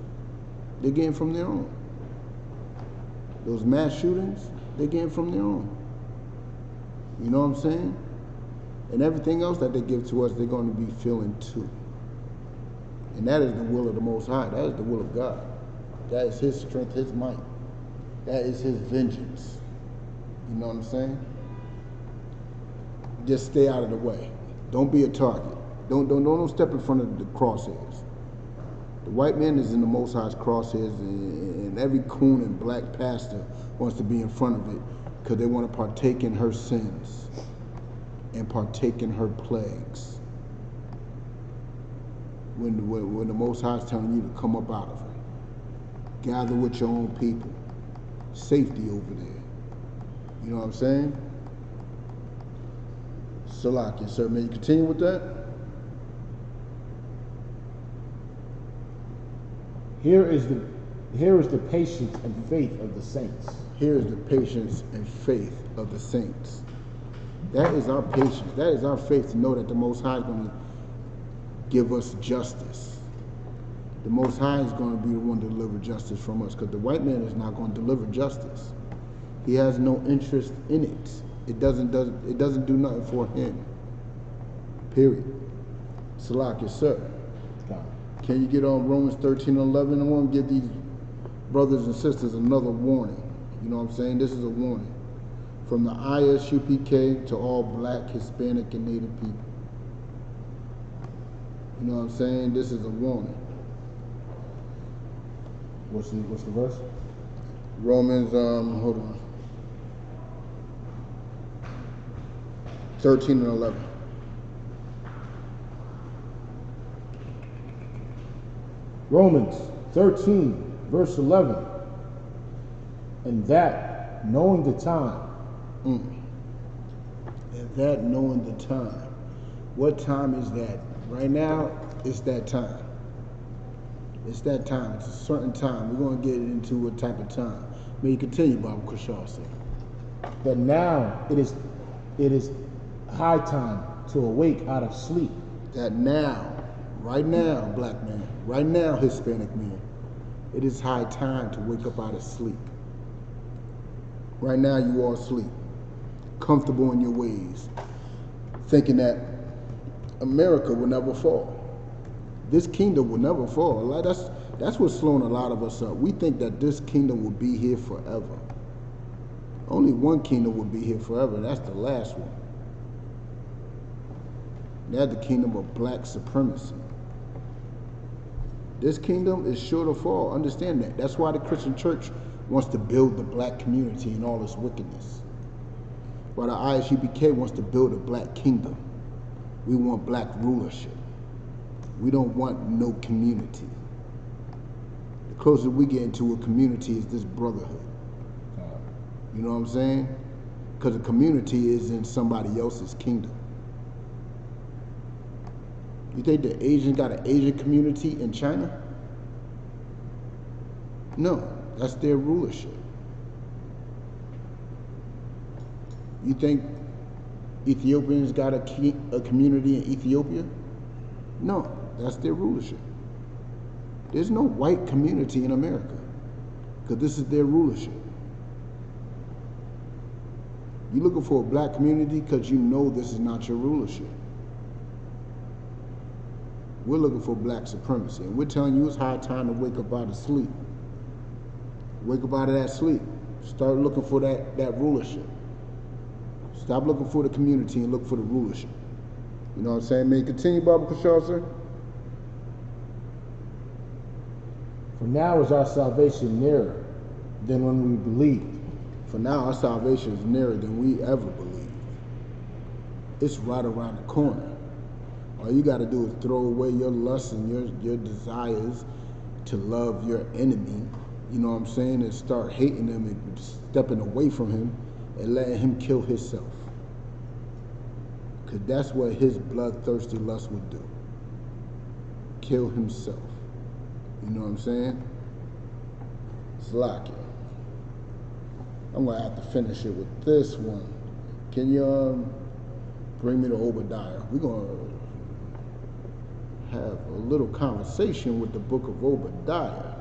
they're getting from their own. Those mass shootings, they're getting from their own. You know what I'm saying? And everything else that they give to us, they're going to be feeling too. And that is the will of the Most High. That is the will of God. That is His strength, His might. That is His vengeance. You know what I'm saying? Just stay out of the way. Don't be a target. Don't step in front of the crosshairs. The white man is in the Most High's crosshairs, and every coon and black pastor wants to be in front of it because they want to partake in her sins and partake in her plagues. When the Most High is telling you to come up out of her, gather with your own people, safety over there. You know what I'm saying? Salakia, sir, may you continue with that? Here is the patience and faith of the saints. Here is the patience and faith of the saints. That is our patience. That is our faith to know that the Most High is going to give us justice. The Most High is going to be the one to deliver justice from us, because the white man is not going to deliver justice. He has no interest in it. It doesn't do nothing for him. Period. Salakia, sir. Can you get on Romans 13 and 11? I want to give these brothers and sisters another warning. You know what I'm saying? This is a warning. From the ISUPK to all black, Hispanic, and Native people. You know what I'm saying? This is a warning. What's the verse? Romans, hold on. 13 and 11. Romans 13, verse 11. And that, knowing the time. And that, knowing the time. What time is that? Right now, it's that time. It's that time. It's a certain time. We're going to get into what type of time. May you continue, Baba Kushar said. That now it is high time to awake out of sleep. That now, right now, black man, right now, Hispanic man, it is high time to wake up out of sleep. Right now, you are asleep, comfortable in your ways, thinking that America will never fall. This kingdom will never fall. That's what's slowing a lot of us up. We think that this kingdom will be here forever. Only one kingdom will be here forever, and that's the last one. That's the kingdom of black supremacy. This kingdom is sure to fall. Understand that. That's why the Christian church wants to build the black community and all its wickedness. While the ISUPK wants to build a black kingdom. We want black rulership. We don't want no community. The closer we get into a community is this brotherhood. You know what I'm saying? Because the community is in somebody else's kingdom. You think the Asians got an Asian community in China? No, that's their rulership. You think Ethiopians got a community in Ethiopia? No, that's their rulership. There's no white community in America because this is their rulership. You're looking for a black community because you know this is not your rulership. We're looking for black supremacy, and we're telling you it's high time to wake up out of sleep. Wake up out of that sleep. Start looking for that rulership. Stop looking for the community and look for the rulership. You know what I'm saying? May you continue, Baba Kushar, sir? For now is our salvation nearer than when we believed. For now, our salvation is nearer than we ever believed. It's right around the corner. All you got to do is throw away your lusts and your desires to love your enemy, you know what I'm saying, and start hating him and stepping away from him and letting him kill himself. Because that's what his bloodthirsty lust would do. Kill himself. You know what I'm saying? Salakia. I'm going to have to finish it with this one. Can you bring me to Obadiah? We're going to have a little conversation with the book of Obadiah.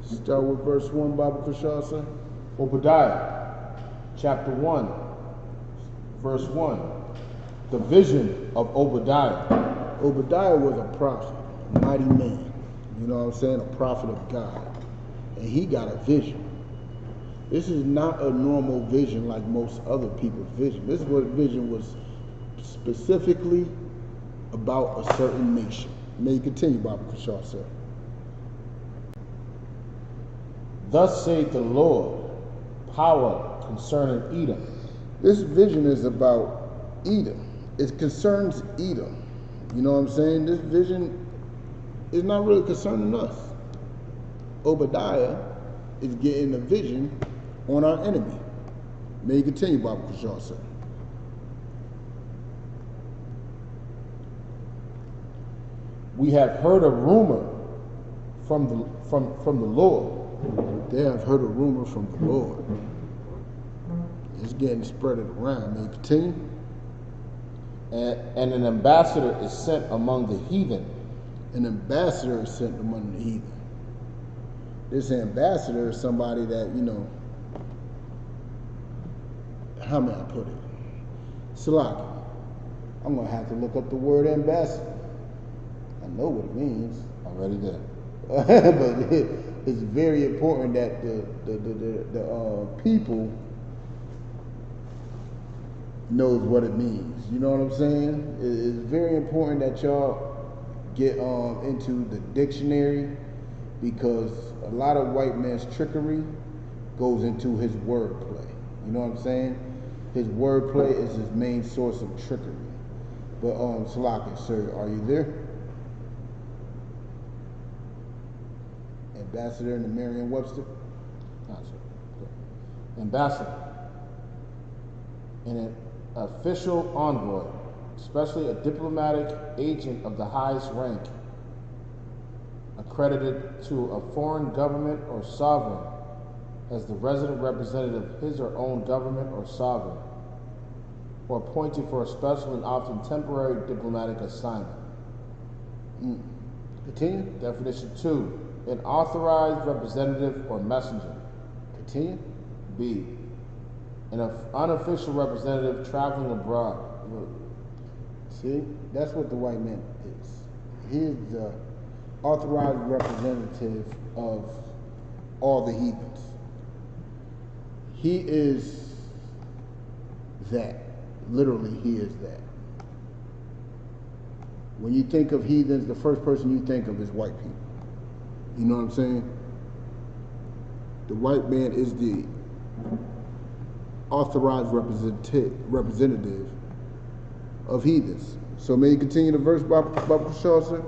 Start with verse 1, Baba Kushal, sir. Obadiah, chapter 1, verse 1. The vision of Obadiah. Obadiah was a prophet, a mighty man. You know what I'm saying? A prophet of God. And he got a vision. This is not a normal vision like most other people's vision. This vision was specifically about a certain nation. May you continue, Baba Kushal, sir. Thus saith the Lord, power concerning Edom. This vision is about Edom. It concerns Edom. You know what I'm saying? This vision is not really concerning us. Obadiah is getting a vision on our enemy. May you continue, Baba Kushal, sir. We have heard a rumor from the Lord. They have heard a rumor from the Lord. It's getting spread around. May you continue? And an ambassador is sent among the heathen. An ambassador is sent among the heathen. This ambassador is somebody that, you know, how may I put it? Salaki. I'm going to have to look up the word ambassador. I know what it means. Already there. But it's very important that the people knows what it means. You know what I'm saying? It's very important that y'all get into the dictionary, because a lot of white man's trickery goes into his wordplay. You know what I'm saying? His wordplay is his main source of trickery. But Salaki, sir, are you there? Ambassador in the Merriam-Webster? No, sir. Ambassador. And an official envoy, especially a diplomatic agent of the highest rank, accredited to a foreign government or sovereign as the resident representative of his or own government or sovereign, or appointed for a special and often temporary diplomatic assignment. Continue. Definition 2. An authorized representative or messenger. Continue. B. An unofficial representative traveling abroad. See, that's what the white man is. He is the authorized representative of all the heathens. He is that. Literally, he is that. When you think of heathens, the first person you think of is white people. You know what I'm saying? The white man is the authorized representative of heathens. So may you continue the verse, Baba Kushal, sir?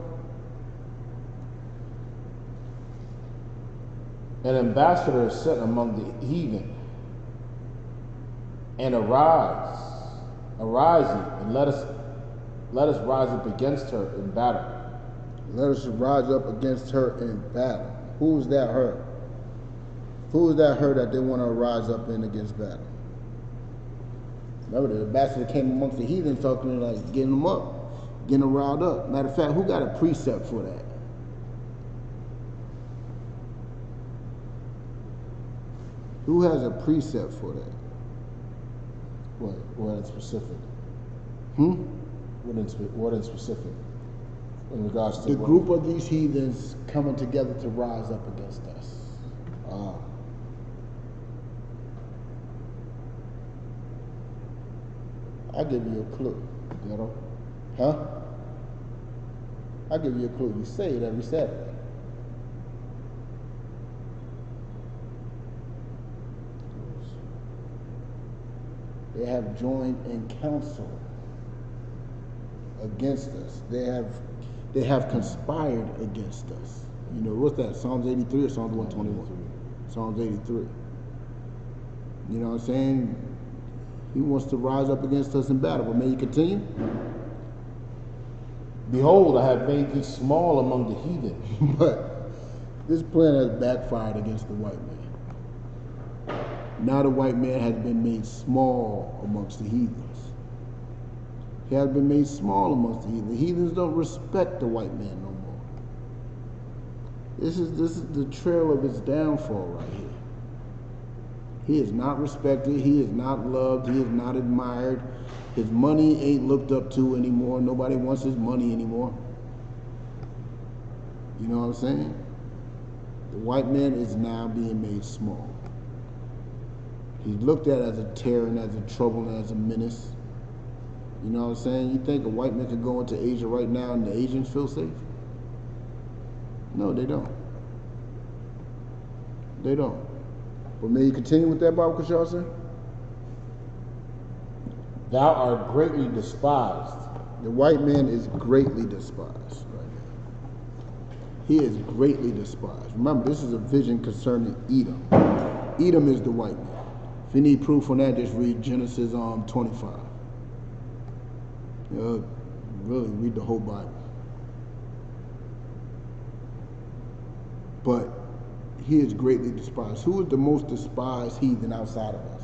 An ambassador is sent among the heathen, and arise ye, and let us rise up against her in battle. Let us rise up against her in battle. Who's that her? Who's that her that they want to rise up in against battle? Remember, the ambassador came amongst the heathen, talking like getting them up, getting them riled up. Matter of fact, who got a precept for that? Who has a precept for that? What in specific? What in specific? In regards to the group of these heathens coming together to rise up against us. I'll give you a clue. Ghetto? Huh? I'll give you a clue. You say it every Saturday. They have joined in council against us. They have conspired against us. You know, what's that? Psalms 83 or Psalms 121? Psalms 83. You know what I'm saying? He wants to rise up against us in battle. But may you continue? Behold, I have made thee small among the heathen. But this plan has backfired against the white man. Now the white man has been made small amongst the heathens. He has been made small amongst the heathens. The heathens don't respect the white man no more. This is the trail of his downfall right here. He is not respected. He is not loved. He is not admired. His money ain't looked up to anymore. Nobody wants his money anymore. You know what I'm saying? The white man is now being made small. He's looked at as a terror and as a trouble and as a menace. You know what I'm saying? You think a white man could go into Asia right now and the Asians feel safe? No, they don't. They don't. But may you continue with that, Bible Kashar, sir? Thou art greatly despised. The white man is greatly despised right now. He is greatly despised. Remember, this is a vision concerning Edom. Edom is the white man. If you need proof on that, just read Genesis 25. Really read the whole Bible. But he is greatly despised. Who is the most despised heathen outside of us?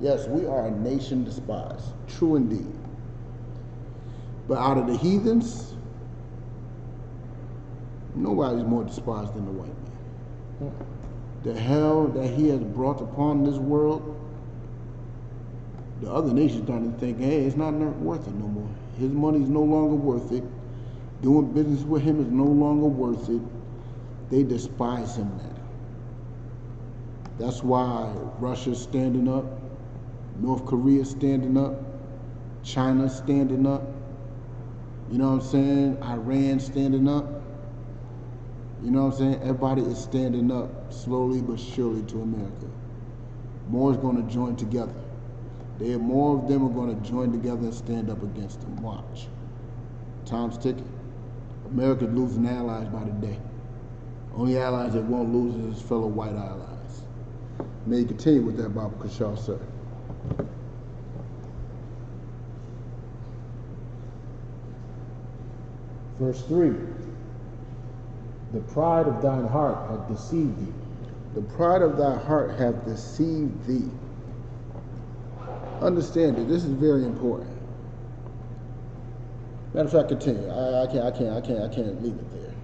Yes, we are a nation despised. True indeed. But out of the heathens, nobody's more despised than the white man. The hell that he has brought upon this world, the other nations starting to think, hey, it's not worth it no more. His money's no longer worth it. Doing business with him is no longer worth it. They despise him now. That's why Russia's standing up, North Korea's standing up, China's standing up, you know what I'm saying? Iran standing up. You know what I'm saying? Everybody is standing up slowly but surely to America. More is going to join together. More of them are going to join together and stand up against them. Watch. Time's ticking. America's losing allies by the day. Only allies that won't lose is his fellow white allies. May you continue with that, Bible Kashar, sir. Verse 3. The pride of thine heart hath deceived thee. The pride of thy heart hath deceived thee. Understand it. This is very important. Matter of fact, continue. I can't leave it there.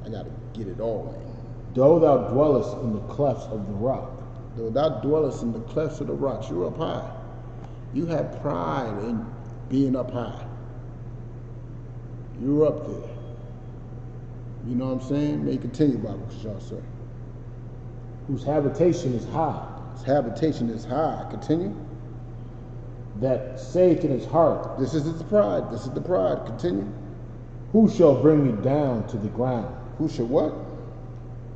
I got to get it all in. Though thou dwellest in the clefts of the rock. Though thou dwellest in the clefts of the rocks, you're up high. You have pride in being up high. You're up there. You know what I'm saying? May continue, Bible Kashar, sir. Whose habitation is high. His habitation is high. Continue. That saith in his heart. This is his pride. This is the pride. Continue. Who shall bring me down to the ground? Who shall what?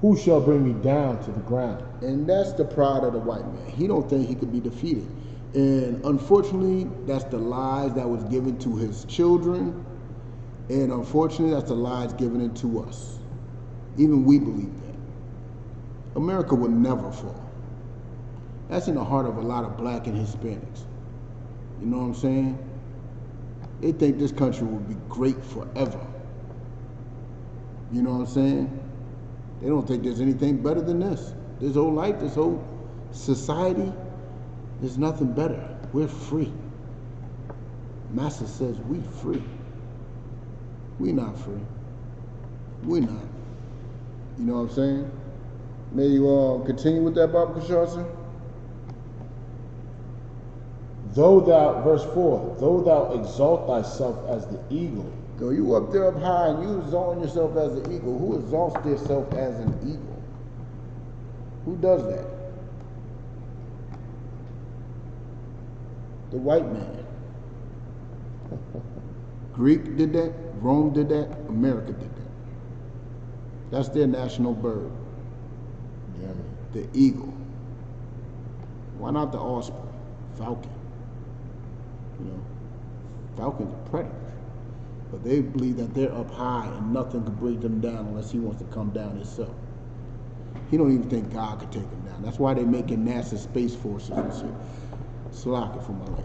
Who shall bring me down to the ground? And that's the pride of the white man. He don't think he could be defeated. And unfortunately, that's the lies that was given to his children. And unfortunately, that's the lies given into us. Even we believe that. America will never fall. That's in the heart of a lot of black and Hispanics. You know what I'm saying? They think this country will be great forever. You know what I'm saying? They don't think there's anything better than this. This whole life, this whole society, there's nothing better. We're free. Master says we free. We not free. We not. You know what I'm saying? May you all continue with that, Bible Kashar, sir? Though thou, verse 4, though thou exalt thyself as the eagle. Though you up there up high and you exalting yourself as an eagle, who exalts themselves as an eagle? Who does that? The white man. Greek did that, Rome did that, America did that. That's their national bird. Yeah. The eagle. Why not the osprey? Falcon. You know, falcons are predators. But they believe that they're up high and nothing could bring them down unless he wants to come down himself. He don't even think God could take him down. That's why they're making NASA Space Forces and shit. Slack it for my language.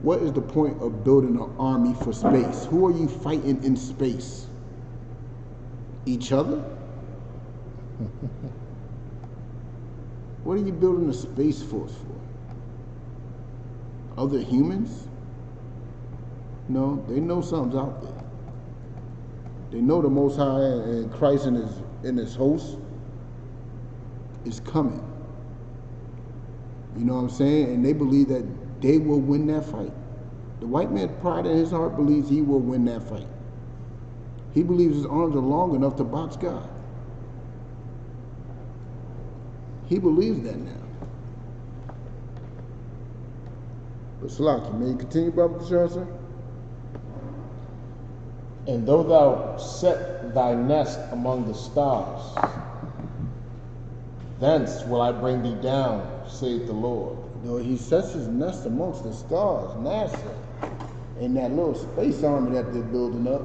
What is the point of building an army for space? Who are you fighting in space? Each other? What are you building a space force for? Other humans? No, they know something's out there. They know the Most High and Christ and his host is coming. You know what I'm saying? And they believe that they will win that fight. The white man's pride in his heart believes he will win that fight. He believes his arms are long enough to box God. He believes that now. But Salaki, may you continue, Brother Kashar? And though thou set thy nest among the stars, thence will I bring thee down, saith the Lord. No, he sets his nest amongst the stars, NASA, and that little space army that they're building up.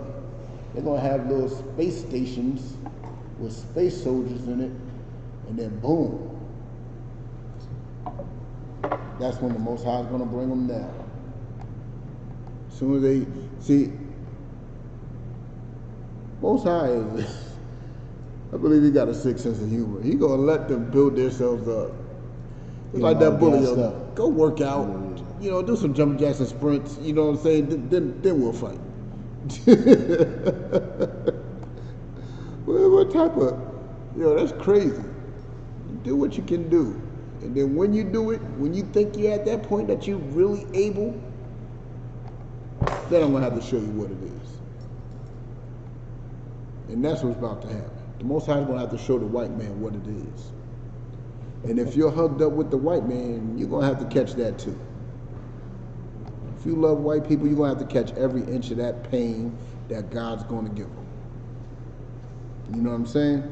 They're going to have little space stations with space soldiers in it, and then boom. That's when the Most High is going to bring them down. As soon as they see, Most High is, I believe he got a sick sense of humor. He going to let them build themselves up. It's like that bully, go work out, you know, do some jumping jacks and sprints, you know what I'm saying? Then we'll fight. What type of, that's crazy. You do what you can do. And then when you do it, when you think you're at that point that you're really able, then I'm going to have to show you what it is. And that's what's about to happen. The Most High is going to have to show the white man what it is. And if you're hugged up with the white man, you're going to have to catch that too. If you love white people, you're going to have to catch every inch of that pain that God's going to give them. You know what I'm saying?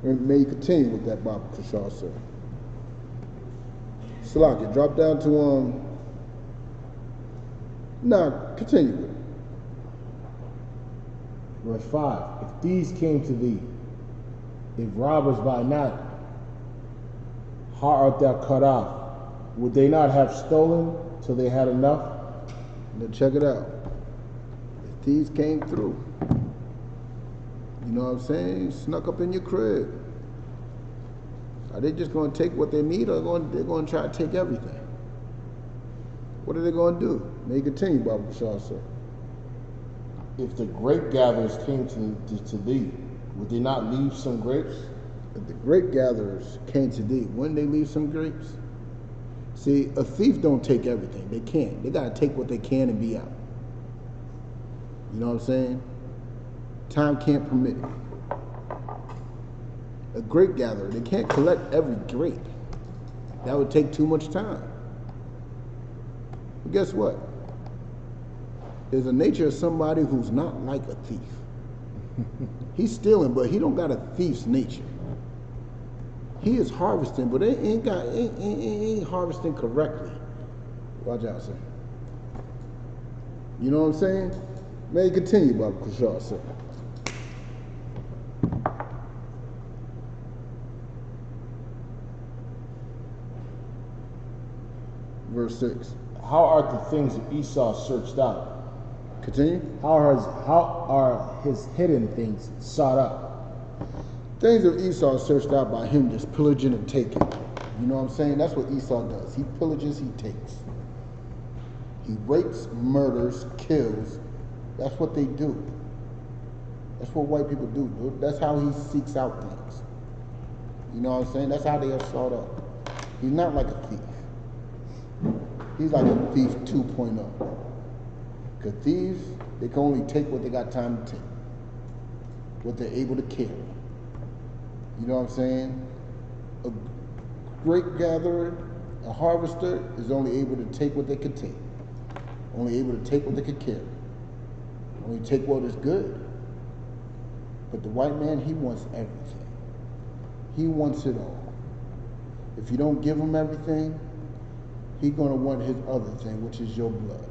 And may you continue with that, Baba Kashar, sir. Salaki, drop down to, continue with it. Verse 5, if these came to thee, if robbers by night, how art thou cut off? Would they not have stolen till they had enough? Now check it out. If these came through, you know what I'm saying? Snuck up in your crib. Are they just going to take what they need, or they're going to try to take everything? What are they going to do? May you continue, Baba Kashar, sir. If the grape gatherers came to thee, would they not leave some grapes? If the grape gatherers came to thee, wouldn't they leave some grapes? See, a thief don't take everything. They can't. They got to take what they can and be out. You know what I'm saying? Time can't permit it. A grape gatherer, they can't collect every grape. That would take too much time. But guess what? There's a nature of somebody who's not like a thief. He's stealing, but he don't got a thief's nature. He is harvesting, but ain't harvesting correctly. Watch out, sir. You know what I'm saying? May you continue, Baba Kashar, sir. Verse 6. How are the things of Esau searched out? Continue. How are his hidden things sought out? Things of Esau searched out by him just pillaging and taking. You know what I'm saying? That's what Esau does. He pillages, he takes. He rapes, murders, kills. That's what they do. That's what white people do. That's how he seeks out things. You know what I'm saying? That's how they are sought out. He's not like a thief. He's like a thief 2.0. Because thieves, they can only take what they got time to take. What they're able to carry. You know what I'm saying? A grape gatherer, a harvester, is only able to take what they could take. Only able to take what they could carry. Only take what is good. But the white man, he wants everything. He wants it all. If you don't give him everything, he's going to want his other thing, which is your blood.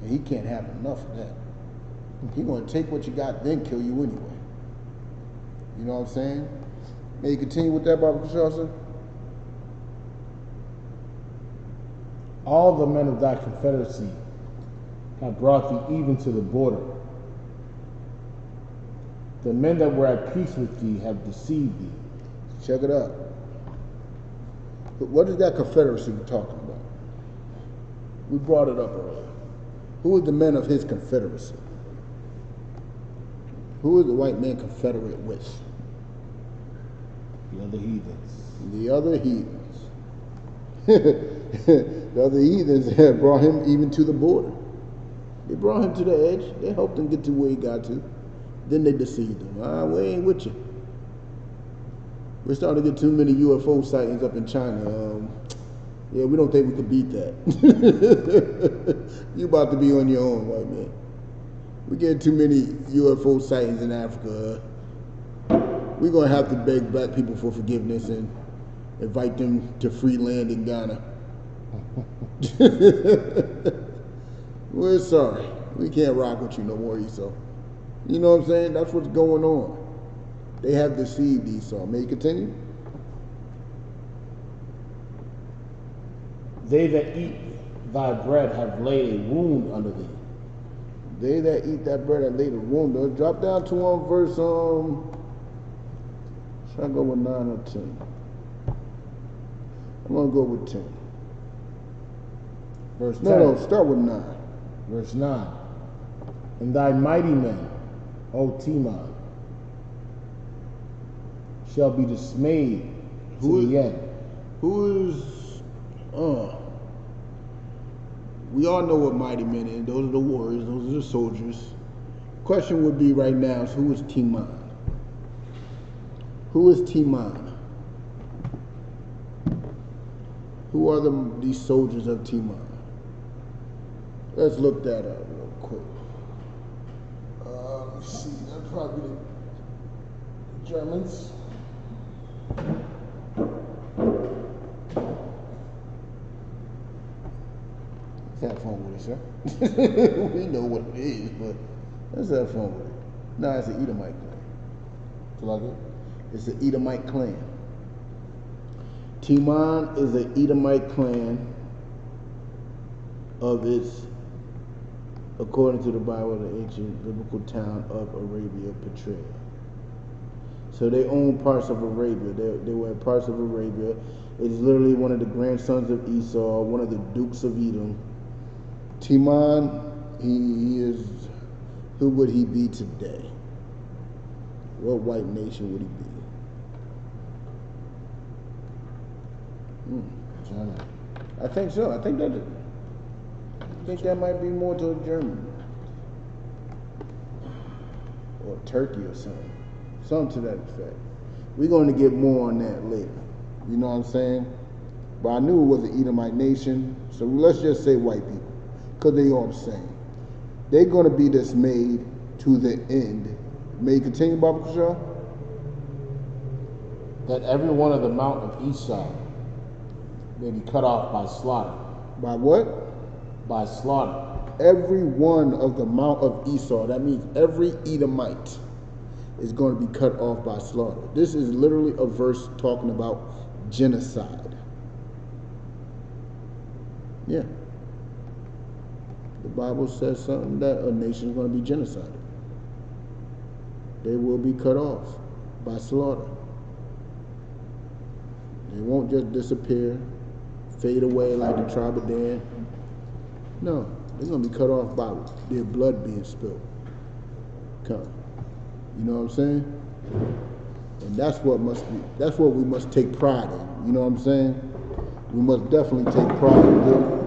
And he can't have enough of that. He's going to take what you got, then kill you anyway. You know what I'm saying? May you continue with that, Baba Kashar, sir? All the men of thy confederacy have brought thee even to the border. The men that were at peace with thee have deceived thee. Check it out. What is that confederacy we're talking about? We brought it up earlier. Who is the men of his confederacy? Who is the white man confederate with? The other heathens. The other heathens. The other heathens had brought him even to the border. They brought him to the edge. They helped him get to where he got to. Then they deceived him. We ain't with you. We're starting to get too many UFO sightings up in China. Yeah, we don't think we could beat that. You about to be on your own, white man. We get too many UFO sightings in Africa. We're going to have to beg black people for forgiveness and invite them to free land in Ghana. We're sorry. We can't rock with you no more, Esau. You know what I'm saying? That's what's going on. They have deceived Esau. May you continue? They that eat thy bread have laid a wound under thee. They that eat that bread have laid a wound. Drop down to verse, should I go with 9 or 10? I'm going to go with 10. Verse 10. No, start with 9. Verse 9. And thy mighty men, O Timon, shall be dismayed to the end. Who is, we all know what mighty men is. Those are the warriors. Those are the soldiers. Question would be right now is who is Timon? Who is Timon? Who are these soldiers of Timon? Let's look that up real quick. Let's see. That's probably the Germans. Let's have fun with it, sir. We know what it is, but let's have fun with it. No, it's an Edomite clan. You like it? It's an Edomite clan. Timon is an Edomite clan of its, according to the Bible, the ancient biblical town of Arabia, Petraea. So they own parts of Arabia. They were in parts of Arabia. It's literally one of the grandsons of Esau, one of the dukes of Edom. Timon, he is, who would he be today? What white nation would he be? German. I think so. I think that might be more to Germany. Or Turkey or something. Something to that effect. We're going to get more on that later. You know what I'm saying? But I knew it was an Edomite nation, so let's just say white people, because they all the same. They're going to be dismayed to the end. May you continue, Baba Kushal? That every one of the mount of Esau may be cut off by slaughter. By what? By slaughter. Every one of the mount of Esau, that means every Edomite, is going to be cut off by slaughter. This is literally a verse talking about genocide. Yeah. The Bible says something that a nation is going to be genocided. They will be cut off by slaughter. They won't just disappear, fade away like the tribe of Dan. No, they're going to be cut off by their blood being spilled. Come. You know what I'm saying? And that's what we must take pride in. You know what I'm saying? We must definitely take pride in it.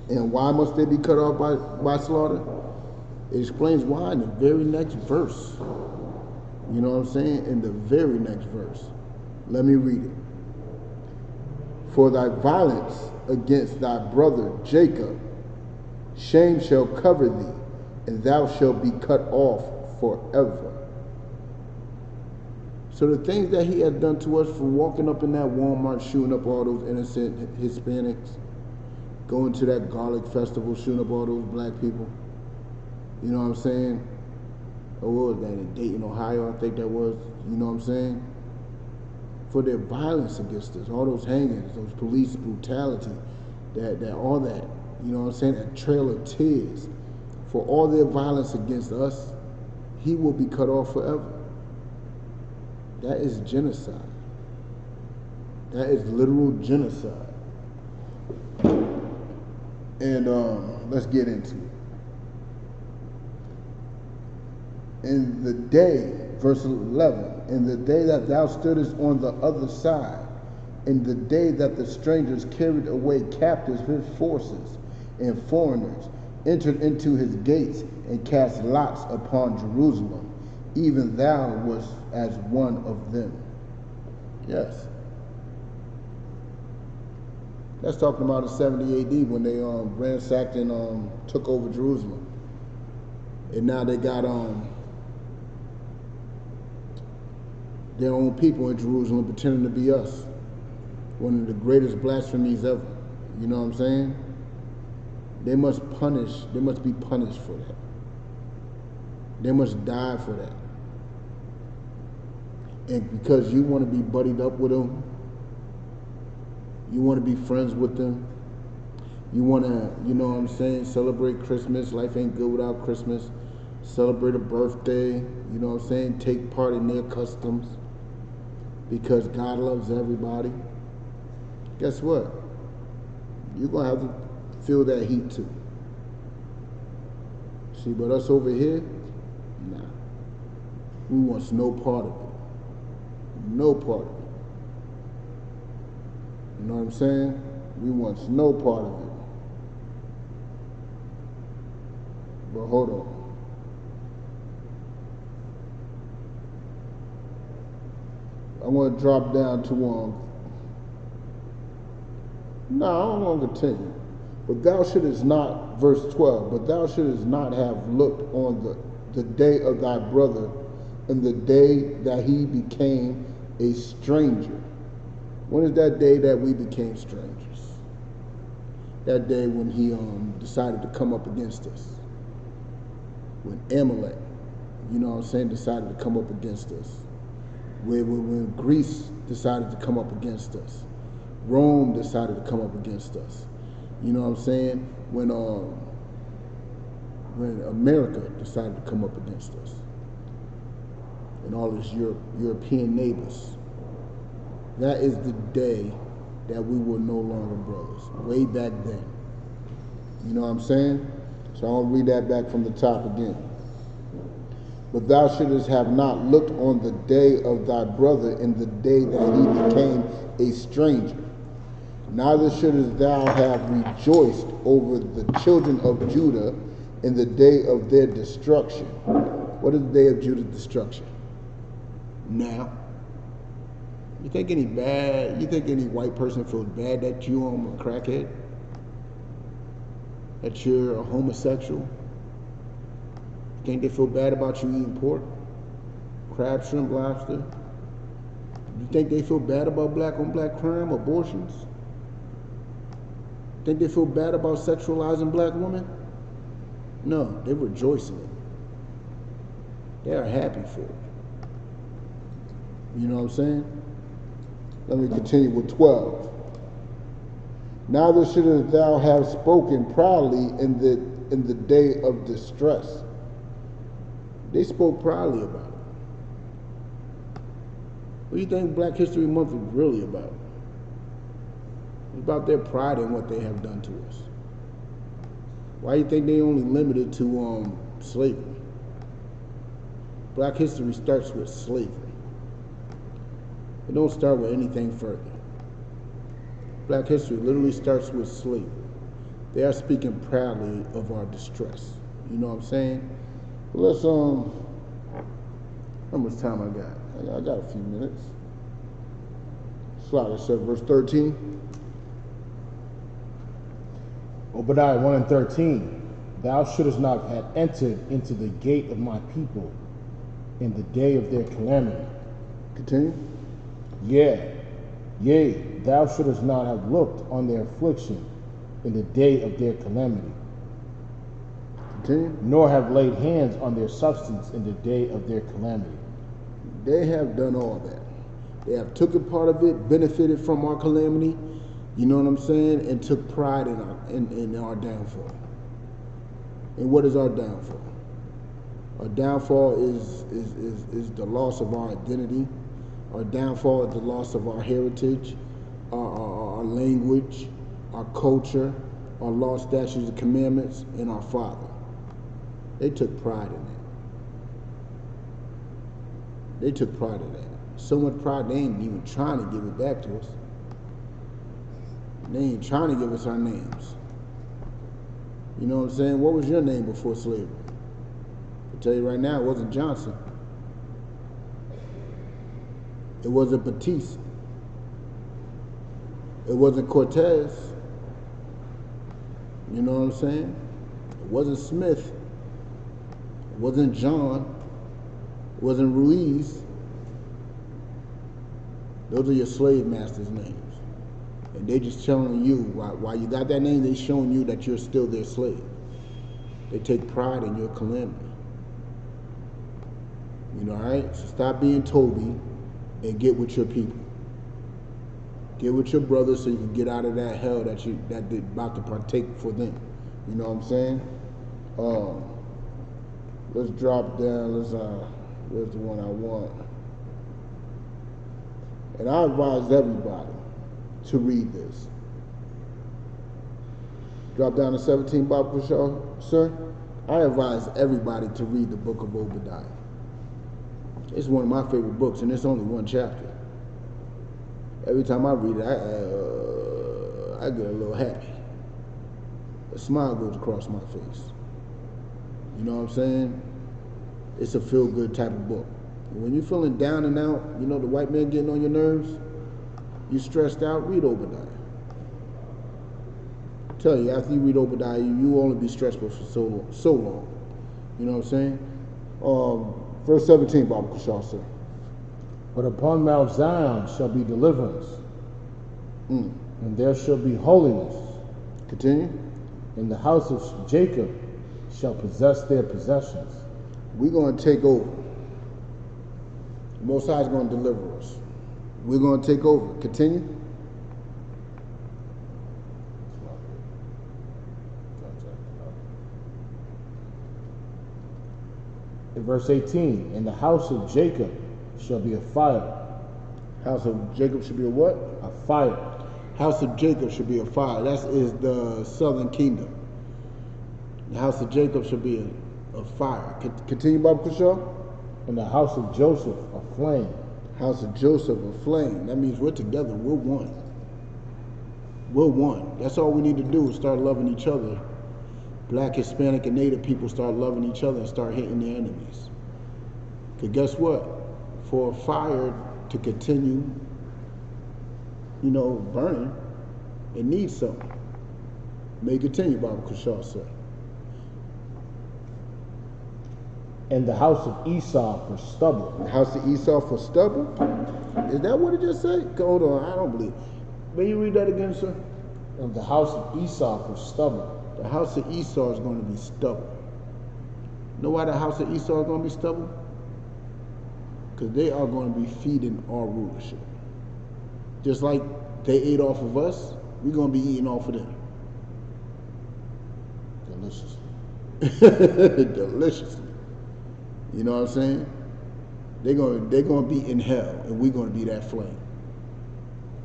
And why must they be cut off by slaughter? It explains why in the very next verse. You know what I'm saying? In the very next verse. Let me read it. For thy violence against thy brother Jacob, shame shall cover thee, and thou shalt be cut off forever. So the things that he had done to us for walking up in that Walmart, shooting up all those innocent Hispanics, going to that garlic festival, shooting up all those black people, you know what I'm saying? Or what was that, in Dayton, Ohio, I think that was, you know what I'm saying? For their violence against us, all those hangings, those police brutality, that all that, you know what I'm saying, that trail of tears, for all their violence against us, he will be cut off forever. That is genocide. That is literal genocide. And let's get into it. In the day, verse 11, in the day that thou stoodest on the other side, in the day that the strangers carried away captives with forces, and foreigners entered into his gates and cast lots upon Jerusalem, even thou wast as one of them. Yes. That's talking about in 70 AD when they ransacked and took over Jerusalem. And now they got their own people in Jerusalem pretending to be us. One of the greatest blasphemies ever. You know what I'm saying? They must be punished for that. They must die for that. And because you want to be buddied up with them, you want to be friends with them, you want to, you know what I'm saying, celebrate Christmas. Life ain't good without Christmas. Celebrate a birthday, you know what I'm saying, take part in their customs because God loves everybody. Guess what? You're going to have to feel that heat too. See, but us over here, nah. We want no part of it. No part of it. You know what I'm saying? We want no part of it. But hold on. I want to drop down to no, I don't want to continue. But thou shouldest not, verse 12, but thou shouldest not have looked on the day of thy brother and the day that he became a stranger. When is that day that we became strangers? That day when he decided to come up against us. When Amalek, you know what I'm saying, decided to come up against us. When Greece decided to come up against us. Rome decided to come up against us. You know what I'm saying? When America decided to come up against us. And all its European neighbors. That is the day that we were no longer brothers. Way back then. You know what I'm saying? So I'll read that back from the top again. But thou shouldest have not looked on the day of thy brother in the day that he became a stranger. Neither shouldest thou have rejoiced over the children of Judah in the day of their destruction. What is the day of Judah's destruction? Now. You think any white person feels bad that you are a crackhead? That you're a homosexual? Think they feel bad about you eating pork? Crab, shrimp, lobster? You think they feel bad about black on black crime, abortions? Think they feel bad about sexualizing black women? No, they rejoice in it. They are happy for it. You know what I'm saying? Let me continue with 12. Neither shouldest thou have spoken proudly in the day of distress. They spoke proudly about it. What do you think Black History Month is really about? It's about their pride in what they have done to us. Why do you think they only limited to slavery? Black history starts with slavery. It don't start with anything further. Black history literally starts with slavery. They are speaking proudly of our distress. You know what I'm saying? Let's how much time I got? I got a few minutes. Slide us at verse 13. Obadiah 1 and 13. Thou shouldest not have entered into the gate of my people in the day of their calamity. Continue. Yea, thou shouldest not have looked on their affliction in the day of their calamity. Continue. Nor have laid hands on their substance in the day of their calamity. They have done all that. They have took a part of it, benefited from our calamity, you know what I'm saying, and took pride in our downfall. And what is our downfall? Our downfall is the loss of our identity. Our downfall is the loss of our heritage, our language, our culture, our law, statutes, and commandments, and our Father. They took pride in that. They took pride in that. So much pride, they ain't even trying to give it back to us. They ain't trying to give us our names. You know what I'm saying? What was your name before slavery? I'll tell you right now, it wasn't Johnson. It wasn't Batiste. It wasn't Cortez. You know what I'm saying? It wasn't Smith. It wasn't John. It wasn't Ruiz. Those are your slave masters' names. And they just telling you, while you got that name, they showing you that you're still their slave. They take pride in your calamity. You know, all right? So stop being Toby and get with your people. Get with your brothers so you can get out of that hell that they're about to partake for them. You know what I'm saying? Let's drop down. Where's the one I want? And I advise everybody to read this. Drop down to 17, Bob Kushaw, sir. I advise everybody to read the book of Obadiah. It's one of my favorite books, and it's only one chapter. Every time I read it, I get a little happy. A smile goes across my face. You know what I'm saying? It's a feel-good type of book. And when you're feeling down and out, you know, the white man getting on your nerves, you stressed out, read Obadiah. I tell you, after you read Obadiah, you will only be stressful for so long. You know what I'm saying? Verse 17, Baba Kushaw, sir. But upon Mount Zion shall be deliverance, and there shall be holiness. Continue. And the house of Jacob shall possess their possessions. We're going to take over. The Most High is going to deliver us. We're going to take over. Continue. In verse 18, and the house of Jacob shall be a fire. House of Jacob should be a what? A fire. House of Jacob should be a fire. That is the southern kingdom. The house of Jacob should be a fire. Continue, Bob Kushaw. And the house of Joseph a flame. House of Joseph a flame. That means we're together. We're one. We're one. That's all we need to do is start loving each other. Black, Hispanic, and Native people start loving each other and start hating their enemies. Because guess what? For a fire to continue, you know, burning, it needs something. May continue, Baba Kushaw, sir. And the house of Esau for stubble. The house of Esau for stubble? Is that what it just said? Hold on, I don't believe. May you read that again, sir? And the house of Esau for stubble. The house of Esau is going to be stubble. Know why the house of Esau is going to be stubble? Because they are going to be feeding our rulership. Just like they ate off of us, we're going to be eating off of them. Deliciously. Deliciously. You know what I'm saying? They're going to be in hell, and we're going to be that flame.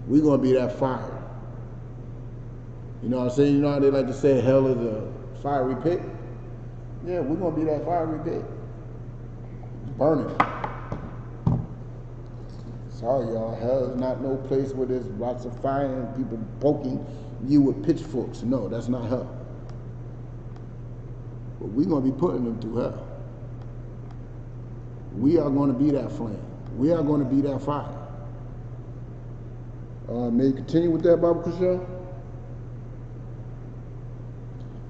We're going to be that fire. You know what I'm saying? You know how they like to say hell is a fiery pit? Yeah, we're going to be that fiery pit. It's burning. Sorry, y'all. Hell is not no place where there's lots of fire and people poking you with pitchforks. No, that's not hell. But we're going to be putting them through hell. We are going to be that flame. We are going to be that fire. May you continue with that, Baba Kushaw?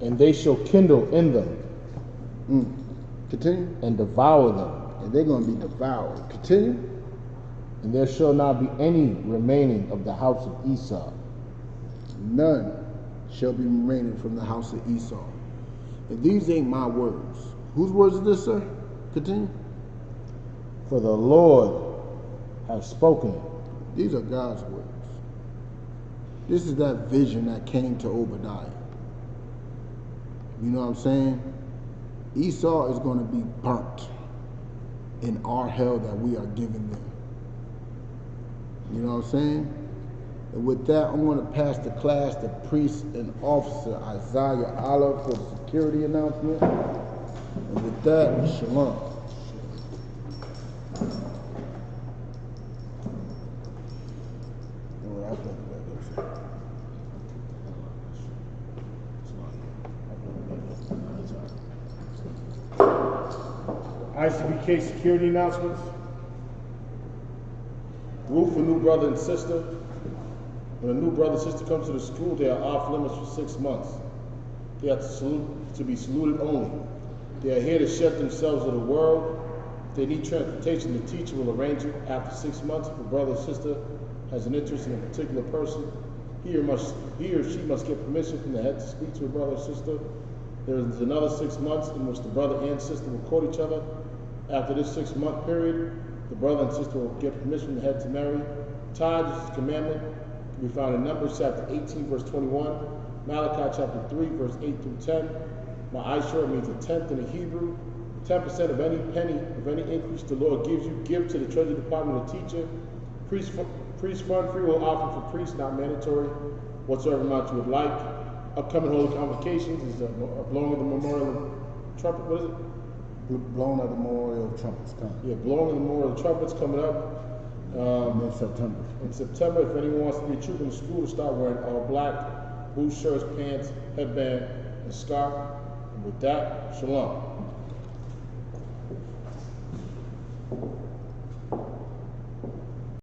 And they shall kindle in them. Continue. And devour them. And they're going to be devoured. Continue. And there shall not be any remaining of the house of Esau. None shall be remaining from the house of Esau. And these ain't my words. Whose words is this, sir? Continue. For the Lord has spoken it. These are God's words. This is that vision that came to Obadiah. You know what I'm saying? Esau is going to be burnt in our hell that we are giving them. You know what I'm saying? And with that, I'm going to pass the class to Priest and Officer Isaiah Allah for the security announcement. And with that, shalom. ICBK security announcements. Rule for new brother and sister. When a new brother and sister comes to the school, they are off limits for 6 months. They have to be saluted only. They are here to shed themselves of the world. If they need transportation, the teacher will arrange it. After 6 months, if a brother or sister has an interest in a particular person, he or she must get permission from the head to speak to a brother or sister. There is another 6 months in which the brother and sister will court each other. After this 6-month period, the brother and sister will get permission from the head to marry. Tithe, which is a commandment, can be found in Numbers chapter 18, verse 21, Malachi chapter 3, verse 8 through 10. Ma'ashur means a tenth in the Hebrew. 10% of any penny, of any increase the Lord gives you, give to the treasury department of the teacher. Priest fund free will offer for priests, not mandatory, whatsoever amount you would like. Upcoming holy convocations is a blowing of the memorial trumpet. What is it? Blowing of the memorial trumpets coming. Yeah, blowing of the memorial trumpets coming up In September. in September. If anyone wants to be a trooper in the school, to start wearing all black, boots, shirts, pants, headband, and scarf. And with that, shalom.